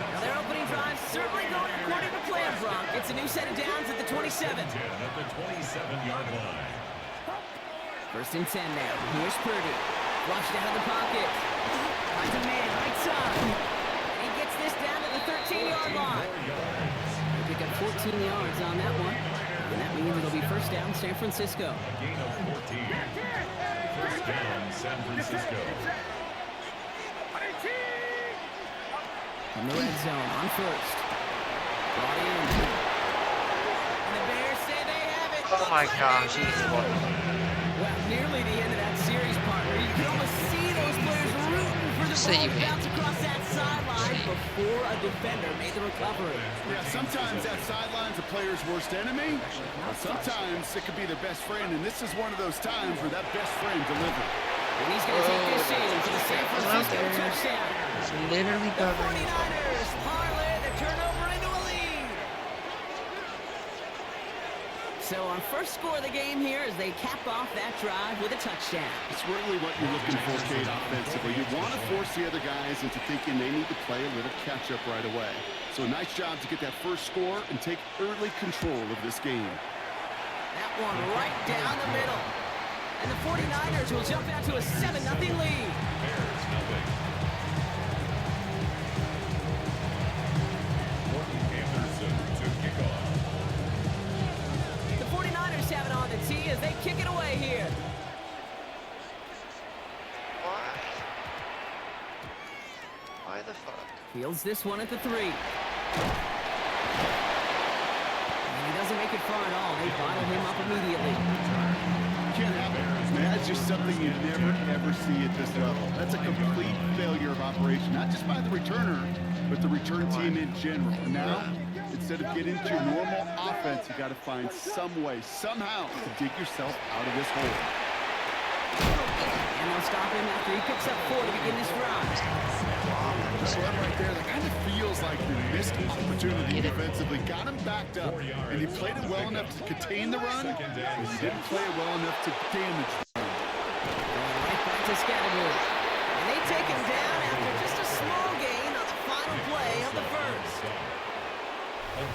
S7: Now their opening drive certainly going according to plan, Brock. It's a new set of downs at the 27.
S4: At the 27-yard line.
S7: First and 10 now. Here's Purdy. Flushed out of the pocket. Finds a man right side. And he gets this down to the 13-yard line. They pick up 14 yards on that one. And that means it'll be first down San Francisco.
S4: A gain of 14. First down San Francisco.
S7: From the red zone on first. Brought in. And the Bears say they have it.
S1: Oh my gosh.
S7: Well, nearly the end of that series, partner. You can almost see those players rooting for the ball to bounce across that sideline before a defender made the recovery.
S8: Yeah, sometimes that sideline's a player's worst enemy. Sometimes it could be their best friend, and this is one of those times where that best friend delivered.
S7: And he's going to take this in for the San Francisco touchdown.
S1: It's literally covering.
S7: 49ers parlay the turnover into a lead. So our first score of the game here as they cap off that drive with a touchdown.
S8: It's really what you're looking for, Kate, offensively. You want to force the other guys into thinking they need to play a little catch-up right away. So nice job to get that first score and take early control of this game.
S7: That one right down the middle. And the 49ers will jump out to a 7-0 lead.
S4: Bears nothing. Morton Anderson to kick off.
S7: The 49ers have it on the tee as they kick it away here.
S1: Why the fuck?
S7: Fields this one at the 3. And he doesn't make it far at all. They bottle him up immediately.
S8: Can't happen. That's just something you never, ever see at this level. That's a complete failure of operation, not just by the returner, but the return team in general. And now, instead of getting to your normal offense, you got to find some way, somehow, to dig yourself out of this hole.
S7: And they'll stop him after he picks up 4 to begin this drive.
S8: Just one right there, that kind of feels like the missed opportunity defensively. Got him backed up, and he played it well enough to contain the run, but he didn't play it well enough to damage the run.
S7: Going right back to Scattergood. And they take him down after just a small gain on the final play of the first.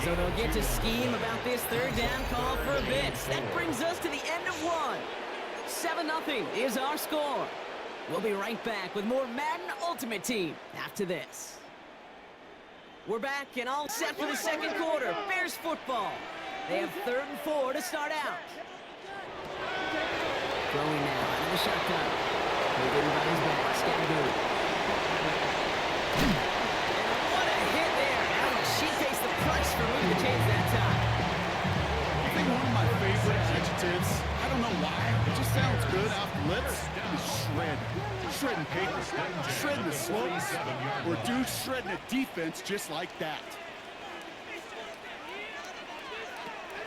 S7: So they'll get to scheme about this third down call for a bit. That brings us to the end of one. 7-0 is our score. We'll be right back with more Madden Ultimate Team after this. We're back and all set for the second quarter. Bears football. They have 3rd and 4 to start out. Throwing now out of the shotgun. Pulled in by his back. Scattergood. And what a hit there. Ouch. She pays the price for moving the chains that time.
S8: I think one of my favorite adjectives, I don't know why, it just sounds good off the lips, is shred. Shredding paper, shredding the slopes, or dude shredding a defense just like that.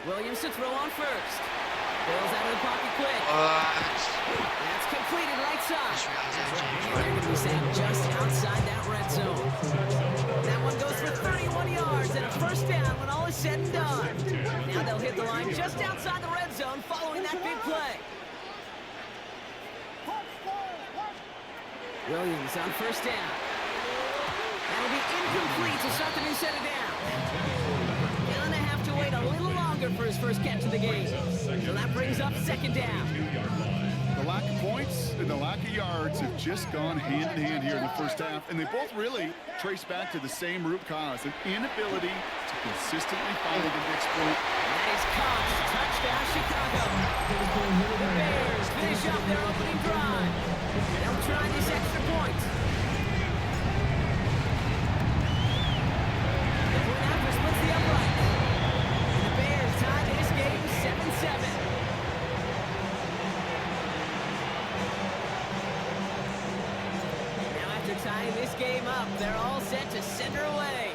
S7: Williams to throw on first. Bails out of the pocket quick. That's completed right side. And they're going to be sent just outside that red zone. That one goes for 31 yards and a first down when all is said and done. Now they'll hit the line just outside the red zone following that big play. Williams on first down. That'll be incomplete to start the new set of downs. Gonna have to wait a little longer eager for his first catch of the game. So that brings up second down.
S8: The lack of points and the lack of yards have just gone hand in hand here in the first half, and they both really trace back to the same root cause, an inability to consistently find the next point.
S7: That is caught. Touchdown, Chicago. The Bears finish up their opening drive. They'll try this extra point. The point after splits the upright. And the Bears tie this game 7-7. Tying this game up, they're all set to send her away.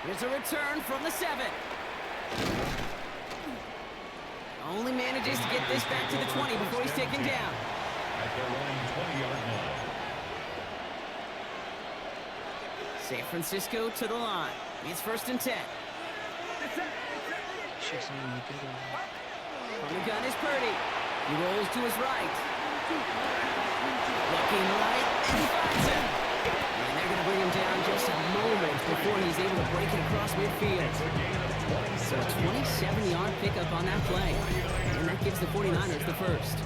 S7: Here's a return from the 7. Only manages to get this back to the 20 before he's taken down.
S4: At their own 20-yard line.
S7: San Francisco to the line. It's 1st and 10. From the gun is Purdy. He rolls to his right. Looking right, and he finds him. And they're going to bring him down just a moment before he's able to break it across midfield. So a 27-yard pickup on that play. And that gives the 49ers the first.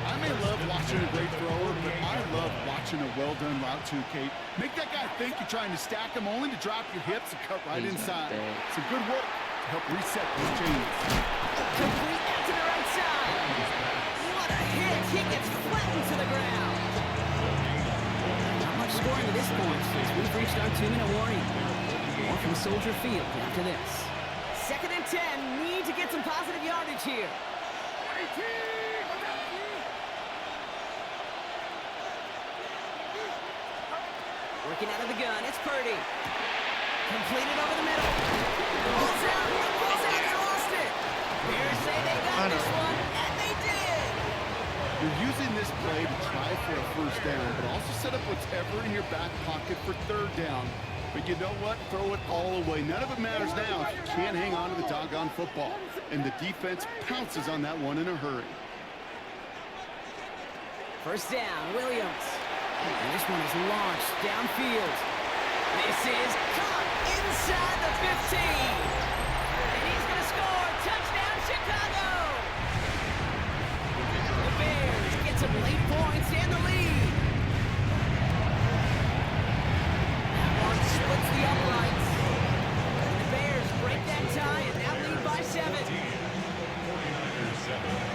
S8: I may love watching a great thrower, but I love watching a well-done route too, Kate. Make that guy think you're trying to stack him only to drop your hips and cut right inside. Some good work to help reset those chains.
S7: Complete out to the right side. What a hit. He gets flattened to the ground. Not much scoring at this point as we've reached our 2-minute warning. More from Soldier Field after this. 2nd and 10. Need to get some positive yardage here. Working out of the gun, it's Purdy. Completed over the middle. Ball's out, and lost it. Bears say they got this one, and they did.
S8: You're using this play to try for a first down, but also set up whatever in your back pocket for 3rd down. But you know what? Throw it all away. None of it matters now if you can't hang on to the doggone football. And the defense pounces on that one in a hurry.
S7: 1st down, Williams. And this one is launched downfield. This is caught inside the 15. And he's going to score. Touchdown, Chicago. The Bears get some late points and the lead. That one splits the uprights. And the Bears break that tie and now lead by 7.
S4: 49ers 7.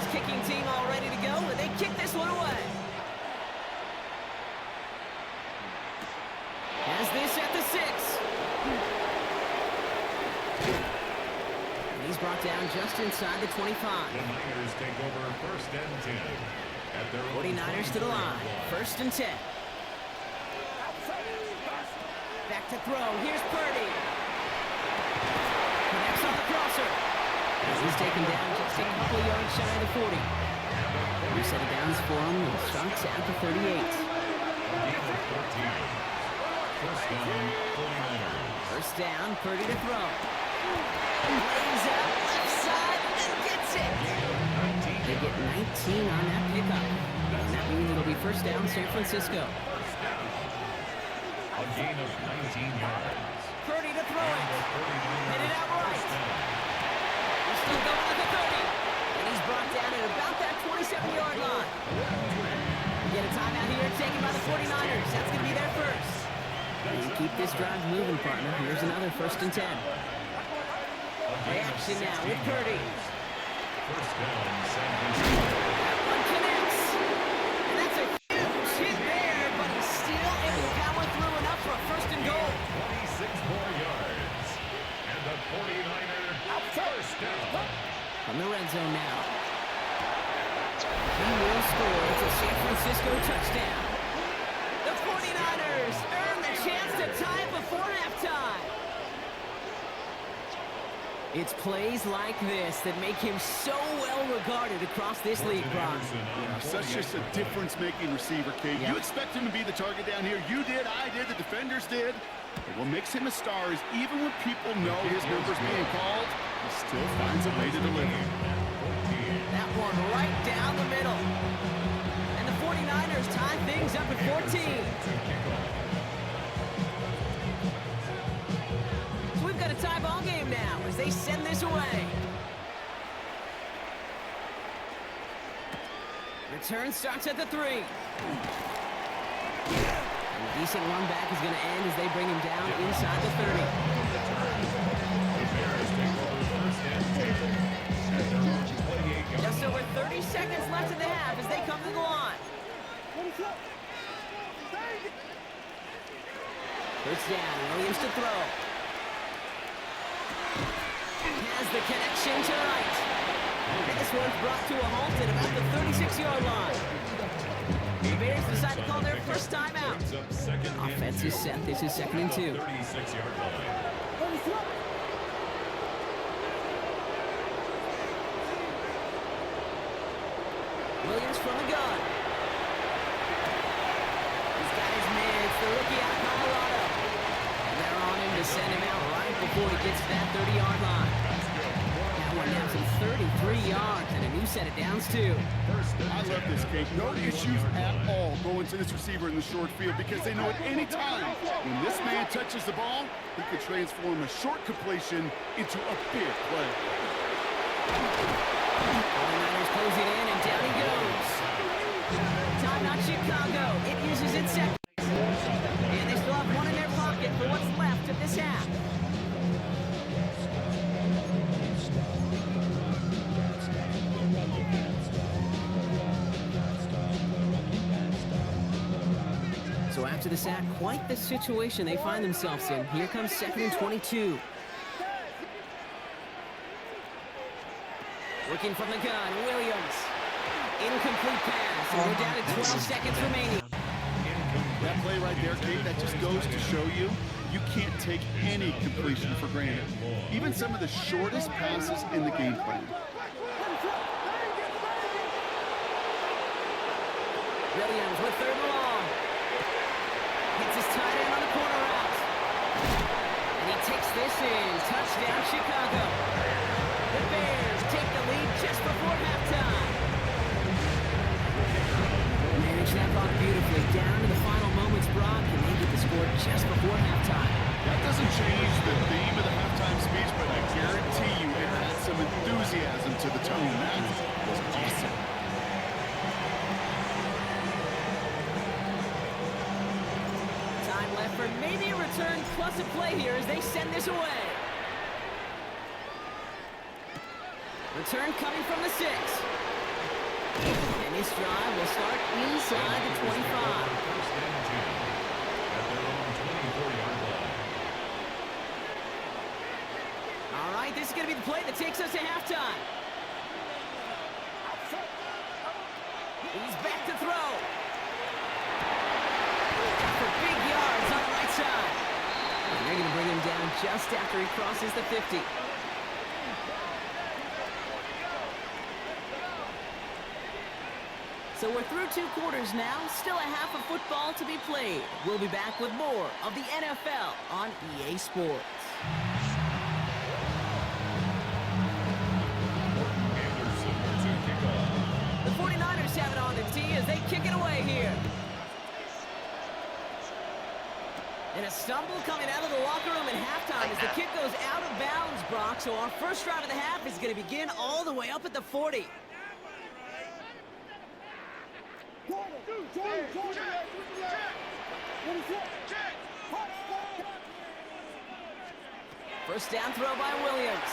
S7: Kicking team all ready to go, and they kick this one away. Has this at the 6. And he's brought down just inside the 25.
S4: The Niners take over 1st and 10. At their
S7: 49ers to the line. 1st and 10. Back to throw. Here's Purdy. Connects on the crosser. He's taken down just a couple yards shy of the 40. We set it downs for him and starts at the 38. First down, Purdy to throw. Lays out left side and gets it. They get 19 on that pickup. And that means it'll be 1st down, San Francisco.
S4: A gain of 19 yards.
S7: Purdy to throw it. Hit it out right. Still going at the 30. And he's brought down at about that 27-yard line. We get a timeout here taken by the 49ers. That's going to be their first. And keep this drive moving, partner. Here's another 1st and 10. Play action now with Purdy.
S4: 1st down, San Francisco.
S7: That one connects. And that's a huge hit there, but he's still able to power through enough for a 1st and goal.
S4: 26 more yards. And the 49ers first down.
S7: From the red zone now. He will score. It's a San Francisco touchdown. The 49ers earn the chance to tie it before halftime. It's plays like this that make him so well regarded across this league, Brock.
S8: Yeah, such just a difference-making receiver, Kate.
S7: Yep.
S8: You expect him to be the target down here. You did, I did, the defenders did. But what makes him a star is even when people know his number's being called, he still finds a way to deliver.
S7: That one right down the middle. And the 49ers tie things up at 14. Return starts at the 3. And a decent run back is going to end as they bring him down inside the 30. Just over 30 seconds left in the half as they come to the line. First down, Williams to throw. Has the connection to right. This one's brought to a halt at about the 36-yard line. The Bears decide to call their first timeout. Offense is set. This is 2nd and 2. Williams from the gun. He's got his man. It's the rookie out of Colorado. And they're on him to send him out right before he gets to that 30-yard line. That one now some 33 yards and a new set of downs, too.
S8: I love this, Kate. No issues at all going to this receiver in the short field because they know at any time when this man touches the ball, he could transform a short completion into a big play.
S7: 49ers close it in, and down he goes. Timeout Chicago. It uses its seconds. And they still have one in their pocket for what's left of this half. So after the sack, quite the situation they find themselves in. Here comes 2nd and 22. Working from the gun, Williams. Incomplete pass, and we're down to 12 seconds remaining.
S8: That play right there, Kate, that just goes to show you, you can't take any completion for granted. Even some of the shortest passes in the game plan.
S7: Williams with 3rd and long. Hits his tight end on the corner route. And he takes this in. Touchdown, Chicago. The Bears take the lead just before halftime. Manage that clock beautifully. Down to the final moments, Brock, and they get the score just before halftime.
S8: That doesn't change the theme of the halftime speech, but I guarantee you it adds some enthusiasm to the tone. That was awesome.
S7: Time left for maybe a return plus a play here as they send this away. Return coming from the 6. And this drive will start inside the 25. All right, this is going to be the play that takes us to halftime. He's back to throw. For big yards on the right side. And they're going to bring him down just after he crosses the 50. So we're through 2 quarters now, still a half of football to be played. We'll be back with more of the NFL on EA Sports. The 49ers have it on the tee as they kick it away here. And a stumble coming out of the locker room at halftime as the kick goes out of bounds, Brock. So our first drive of the half is going to begin all the way up at the 40. First down throw by Williams.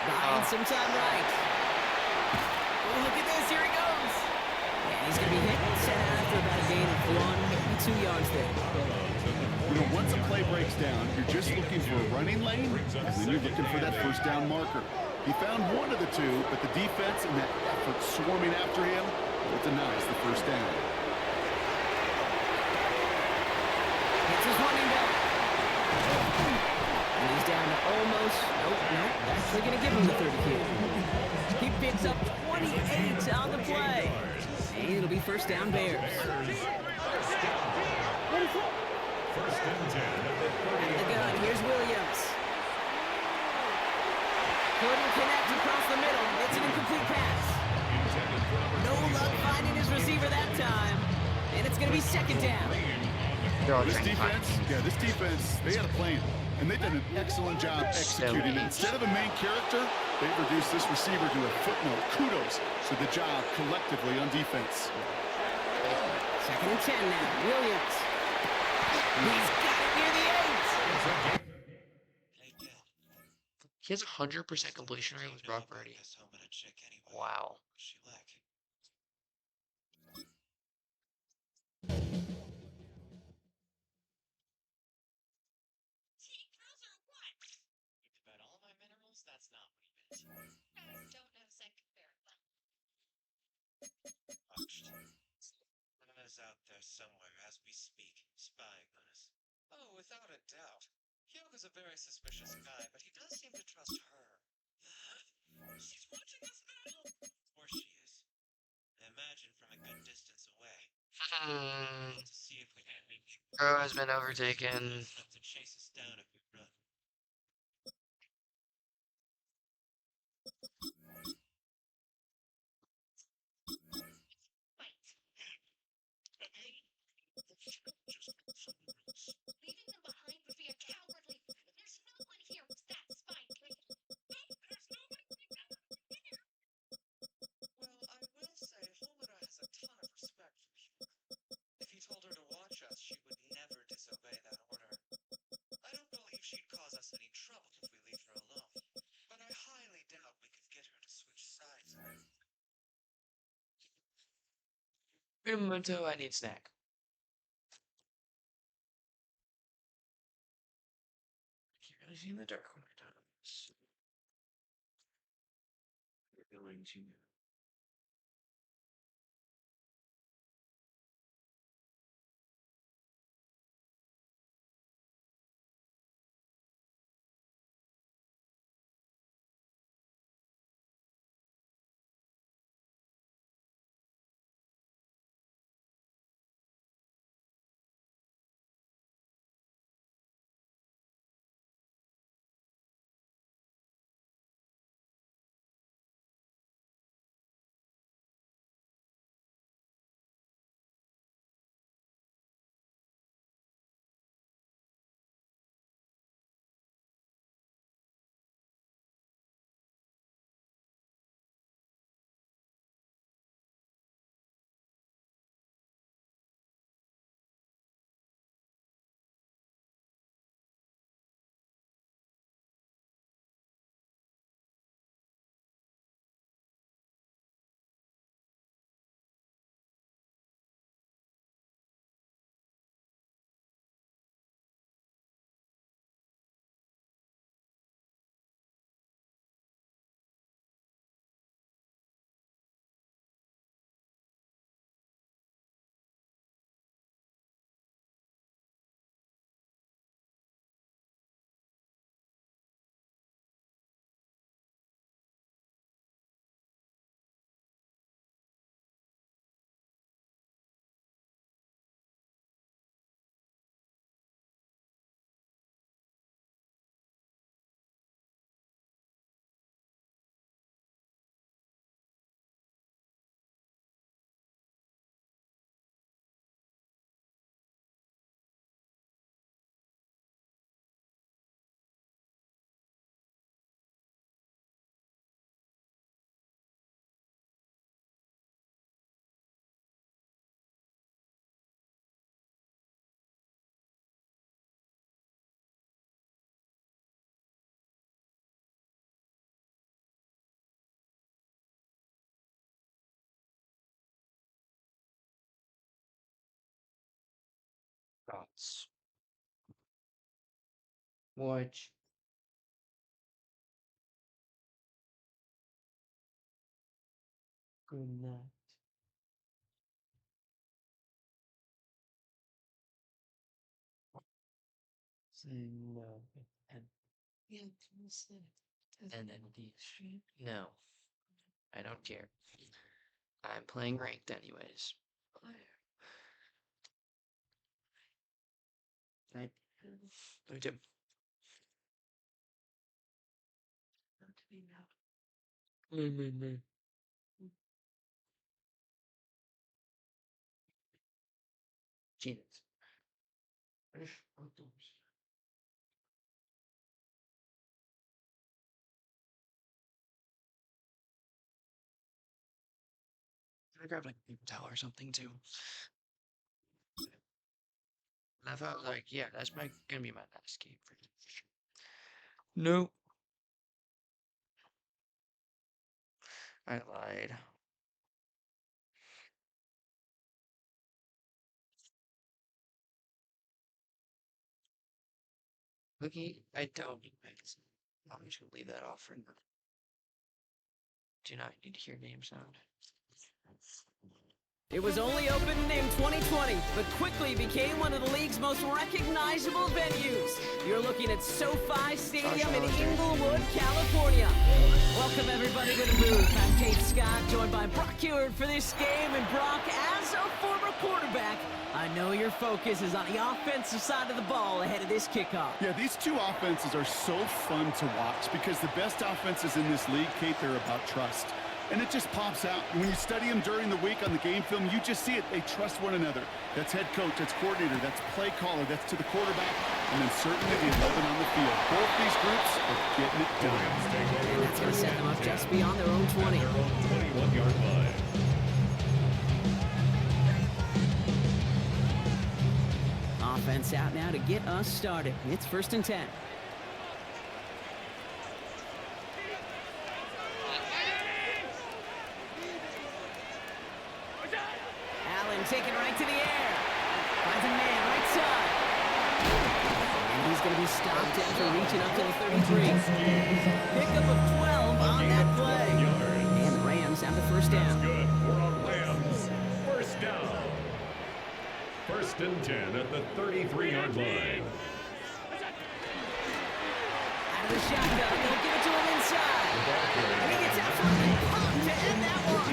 S7: Buying some time right. Oh, look at this. Here he goes. And he's going to be hit and set out after about a gain of 1, maybe 2 yards there.
S8: You know, once a play breaks down, you're just looking for a running lane, and then you're looking for that first down marker. He found one of the two, but the defense and that effort swarming after him, it denies the first down.
S7: It's his running back. And he's down to almost, nope, actually going to give him the 30 here. He picks up 28 on the play. And it'll be first down Bears.
S4: First and 10 at the 30.
S7: At the gun, here's Williams. Couldn't connect across the middle. It's an incomplete pass. No luck finding his receiver that time. And it's going to be second down.
S8: This defense, they had a plan. And they've done an excellent job executing it. Instead of a main character, They've reduced this receiver to a footnote. Kudos to the job collectively on defense.
S7: 2nd and 10 now. Williams. He's got it near the 8.
S11: Hey, Dad.
S1: He has 100% completion rate with Brock Purdy. Wow.
S11: She like. About all my minerals? That's not what he meant.
S12: Don't know second fair.
S11: Watched. Anna's out there somewhere as we speak, spying on us. Oh, without a doubt. Hyogo's a very suspicious guy, but he does seem to trust her. She's watching us now! Of course she is. Imagine from a good distance away. To see if we can make
S1: Crow has been overtaken.
S11: to chase us down if we run.
S12: Leaving them behind would be a cowardly. There's no one here who's that spike. There's nobody here.
S11: Well, I will say Homura has a ton of respect for Hyogo. If he told her to watch us, she would never disobey that order. I don't believe she'd cause us any trouble if we leave her alone, but I highly doubt we could get her to switch sides.
S1: Wait a memento, I need snack. I can't really see in the dark when I turn on this. We're going to. Thoughts. Watch. Good night. Say no. And end the stream? No. I don't care. I'm playing ranked anyways. I do. Jesus. have grabbed like a paper towel or something too. And I thought like, yeah, that's gonna be my last game for sure. Nope. I lied. Cookie, I don't need medicine. I'm just gonna leave that off for now. Do not need to hear name sound.
S7: It was only opened in 2020, but quickly became one of the league's most recognizable venues. You're looking at SoFi Stadium in Inglewood, California. Welcome everybody to the booth. I'm Kate Scott, joined by Brock Ewart for this game. And Brock, as a former quarterback, I know your focus is on the offensive side of the ball ahead of this kickoff.
S8: Yeah, these two offenses are so fun to watch because the best offenses in this league, Kate, they're about trust. And it just pops out. When you study them during the week on the game film, you just see it. They trust one another. That's head coach, that's coordinator, that's play caller, that's to the quarterback, and then certainly the 11 on the field. Both these groups are getting it done.
S7: And that's going to set them up just beyond their own 20.
S4: 21-yard line.
S7: Offense out now to get us started. It's 1st and 10. Taken right to the air. Finds a man right side. And he's going to be stopped after reaching up to the 33. Pickup of 12 on that play. And the Rams have the first down.
S4: That's good for the Rams. First down. 1st and 10 at the 33-yard line.
S7: Out of the shotgun. They'll give it to him inside. And he gets absolutely pumped to end that one.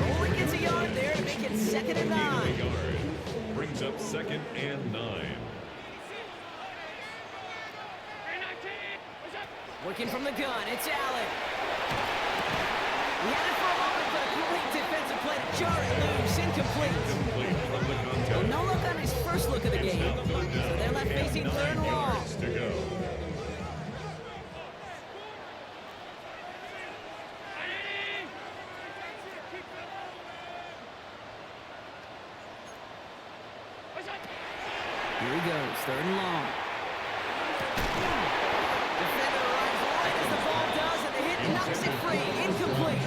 S7: Only gets a yard there to make it 2nd and 9.
S4: Brings up 2nd and 9.
S7: Working from the gun, it's Allen. He had it for a moment, but a great defensive play to jar it loose. Incomplete.
S4: From the contest.
S7: Well, no look on his first look of the game. So they're left facing 3rd and long.
S4: To go.
S7: Here he goes, 3rd and long. Defender arrives right as the ball does, and the hit knocks it free. Incomplete.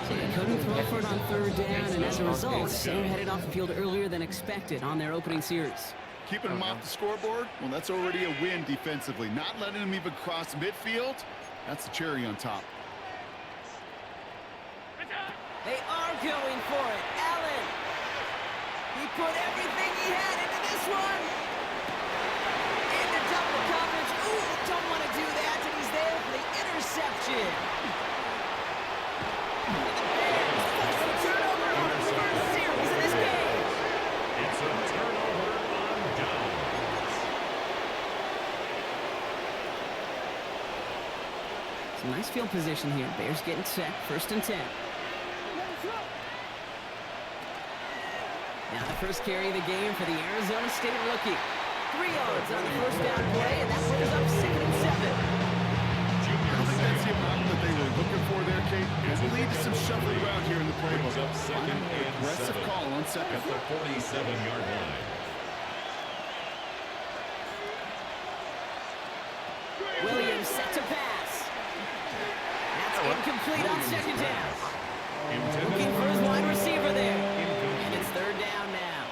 S7: So they couldn't throw for it on 3rd down, and as a result, they're headed off the field earlier than expected on their opening series.
S8: Keeping them off the scoreboard, well, that's already a win defensively. Not letting them even cross midfield, that's the cherry on top.
S7: They are going for it. Allen. He put everything he had into this one. Into double coverage. Ooh, don't want to do that. And he's there for the interception. And the Bears force the turnover on the first series of this game.
S4: It's a turnover on downs.
S7: Some nice field position here. Bears getting set. 1st and 10. Now the first carry of the game for the Arizona State rookie. 3 yards on the first down play, and that brings up 2nd and 7.
S8: I don't think that's the amount that they were looking for there, Kate. It will lead to some shuffling around here in the playbook.
S4: Up 2nd and
S8: Aggressive
S4: 7
S8: call on 2nd.
S4: at the 47-yard line.
S7: Williams set to pass. That's incomplete on 2nd down. Looking for his wide receiver there. And it's 3rd down now.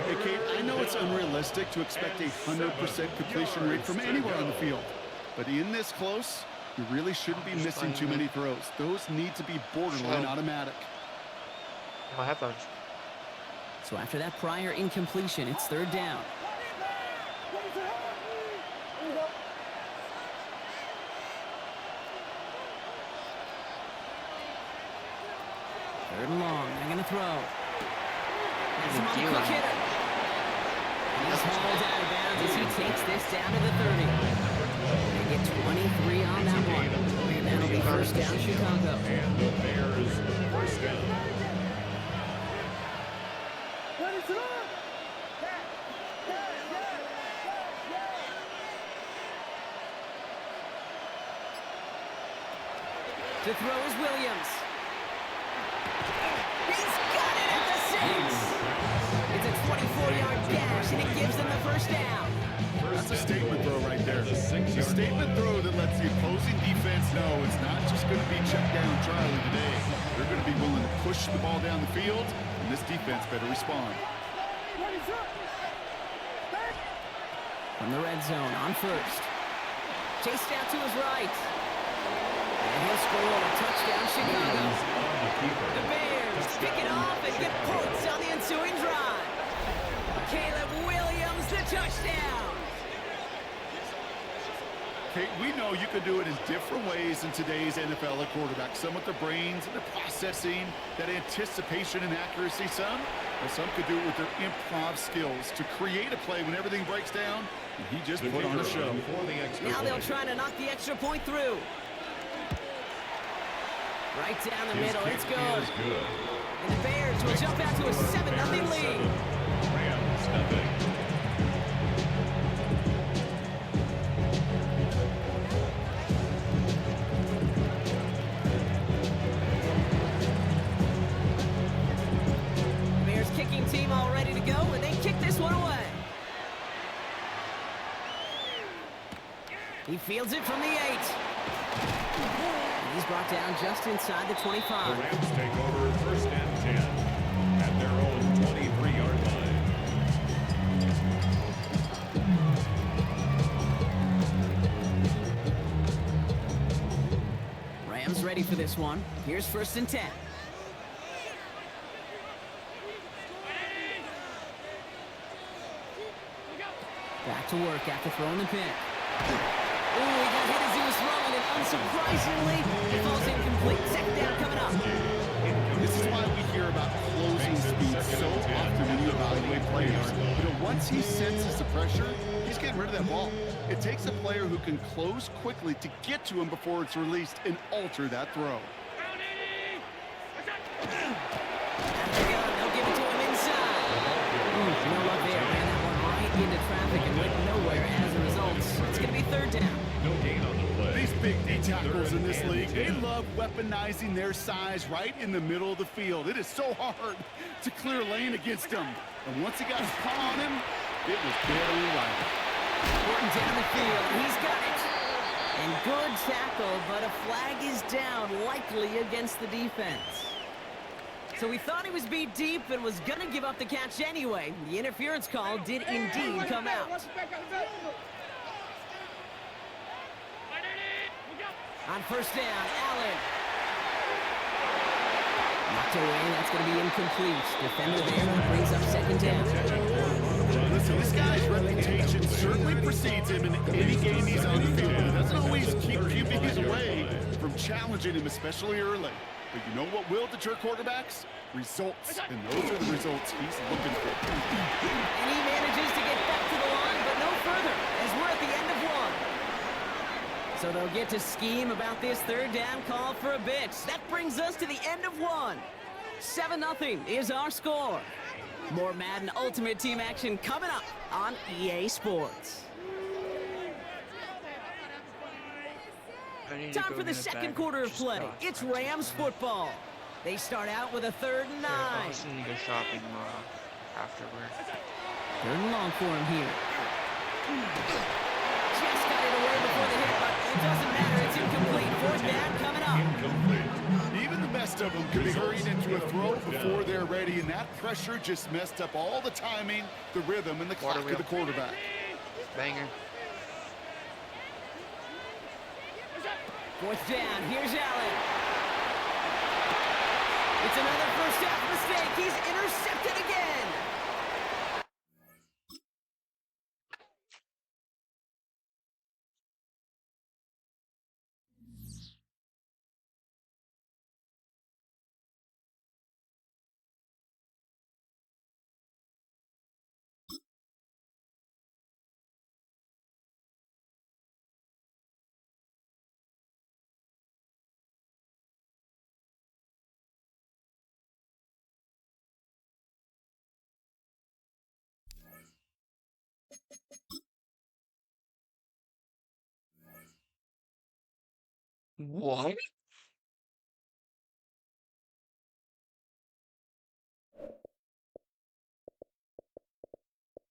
S8: Hey, Kate, I know it's unrealistic to expect a 100% completion rate from anywhere on the field. But in this close, you really shouldn't be missing too many throws. Those need to be borderline automatic.
S1: My headphones.
S7: So after that prior incompletion, it's 3rd down. Third and long. They're going to throw. That's him on the quick hitter. And he's hauled out of bounds as he takes this down to the 30. They get 23 on that one. And that'll be 1st down, Chicago.
S4: And the Bears first down.
S7: To throw is Williams.
S8: It's a statement throw that lets the opposing defense know it's not just going to be check down Charlie today. They're going to be willing to push the ball down the field, and this defense better respond.
S7: From the red zone on first. Chased out to his right. And he'll score a touchdown, Chicago. The Bears pick it off and get points on the ensuing drive. Caleb Williams, the touchdown.
S8: Kate, we know you can do it in different ways in today's NFL at quarterback. Some with their brains and their processing, that anticipation and accuracy. Some could do it with their improv skills to create a play when everything breaks down. And he just put on a show.
S7: Now they'll try to knock the extra point through. Right down the middle, it's good. And the Bears will jump out to a 7-0 lead.
S4: Rams, nothing.
S7: Bears kicking team all ready to go, and they kick this one away. He fields it from the 8. He's brought down just inside the 25.
S4: The Rams take over first and 10 at their own 23-yard line.
S7: Rams ready for this one. Here's first and 10. Back to work after throwing the pick. Ooh, he got hit as he was throwing it. Unsurprisingly, it falls incomplete. Second down coming up.
S8: This is why we hear about closing speed so often when you evaluate players. You know, once he senses the pressure, he's getting rid of that ball. It takes a player who can close quickly to get to him before it's released and alter that throw.
S7: They'll give it to him inside. No luck there. Ran that one right into traffic and went nowhere as a result. It's going to be third down.
S4: No gain on the play.
S8: These big D tackles in this league, they love weaponizing their size right in the middle of the field. It is so hard to clear lane against them. And once he got his paw on him, it was barely right.
S7: Working down the field. He's got it. And good tackle, but a flag is down, likely against the defense. So we thought he was beat deep and was going to give up the catch anyway. The interference call did indeed come out. On first down, Allen. Knocked away, that's going to be incomplete. Defender there brings up second down.
S8: Listen, this guy's reputation certainly precedes him in any game he's on the field. It doesn't always keep QBs away from challenging him, especially early. But you know what will deter quarterbacks? Results. And those are the results he's looking for.
S7: And he manages to get back to the line, but no further, as we're at the end of one. So they'll get to scheme about this third down call for a bit. That brings us to the end of one. 7-0 is our score. More Madden Ultimate Team action coming up on EA Sports. Time for the second quarter of play. It's Rams football. They start out with a 3rd and 9.
S1: I also need to go shopping afterward.
S7: 3rd and long for him here. Just got it away before the hit, but it doesn't matter. It's incomplete. 4th down coming up.
S8: Incomplete. Even the best of them could be hurried into a throw before they're ready, and that pressure just messed up all the timing, the rhythm, and the clock of the quarterback.
S1: Banger.
S7: 4th down. Here's Allen. It's another first half mistake. He's intercepted again.
S1: What?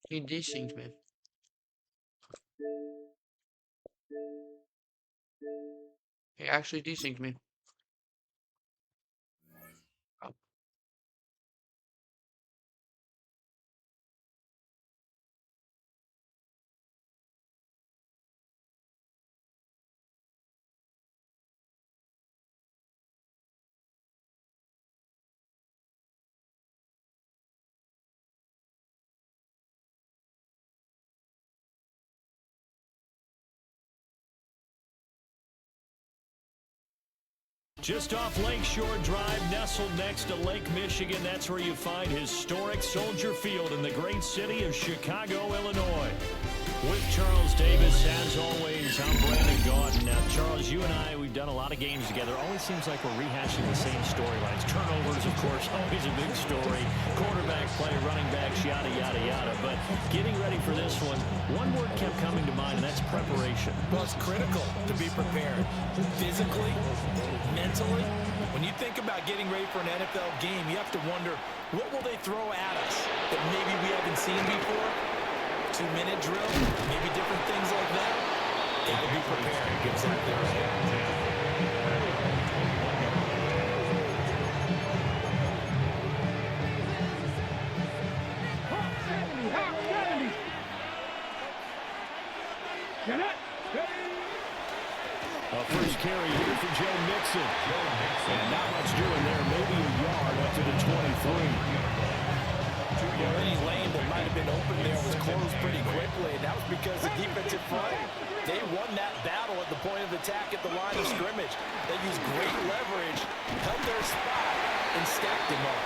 S1: Hey, these things, man. actually desynced me. Oh.
S9: Just off Lakeshore Drive, nestled next to Lake Michigan, that's where you find historic Soldier Field in the great city of Chicago, Illinois. With Charles Davis, as always, I'm Brandon Gaudin. Now, Charles, you and I, we've done a lot of games together. Always seems like we're rehashing the same storylines. Turnovers, of course, always a big story. Quarterback play, running backs, yada, yada, yada. But getting ready for this one word kept coming to mind, and that's preparation.
S10: Well, it's critical to be prepared. Physically, mentally. When you think about getting ready for an NFL game, you have to wonder, what will they throw at us that maybe we haven't seen before? 2-minute drill, maybe different things like that. Gotta be prepared. Exactly right.
S9: First carry here for Joe Mixon. And not much doing there. Maybe a yard up to the 23.
S10: Well, any lane that might have been open there was closed pretty quickly, and that was because the defensive front, they won that battle at the point of attack at the line of scrimmage. They used great leverage, held their spot, and stacked him up.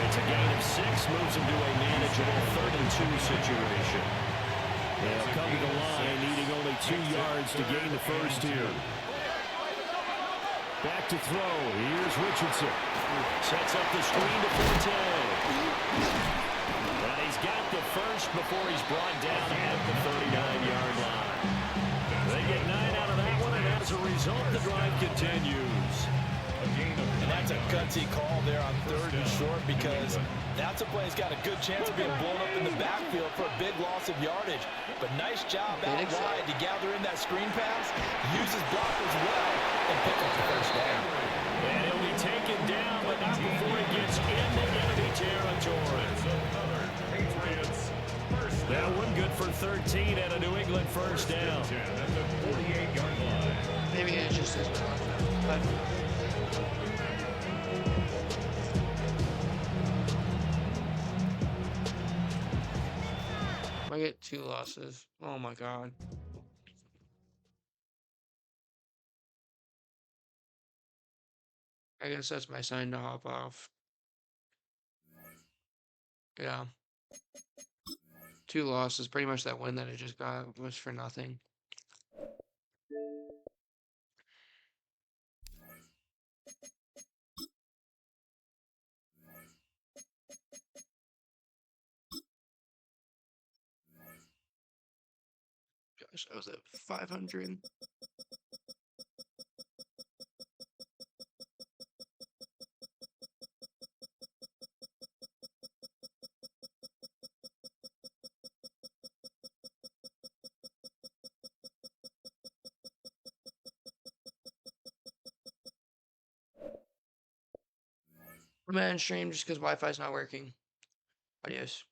S9: It's a gain of 6, moves him to a manageable 3rd and 2 situation. They'll come to the line, needing only 2 yards to gain the first here. Back to throw. Here's Richardson. Sets up the screen to Forte. And he's got the first before he's brought down at the 39-yard line. They get 9 out of that one, and as a result, the drive continues.
S10: And that's a gutsy call there on 3rd and short, because that's a play that's got a good chance of being blown up in the backfield for a big loss of yardage. But nice job out wide to gather in that screen pass, use his blockers well, and pick up the first down.
S9: And he'll be taken down, but not before he gets into enemy territory. That one good for 13 and a New England first down.
S1: Maybe it's just this one. I get 2 losses. Oh my god. I guess that's my sign to hop off. Yeah. 2 losses. Pretty much that win that I just got was for nothing. Gosh, I was at 500. I'm gonna end stream just because Wi-Fi's not working. Adios.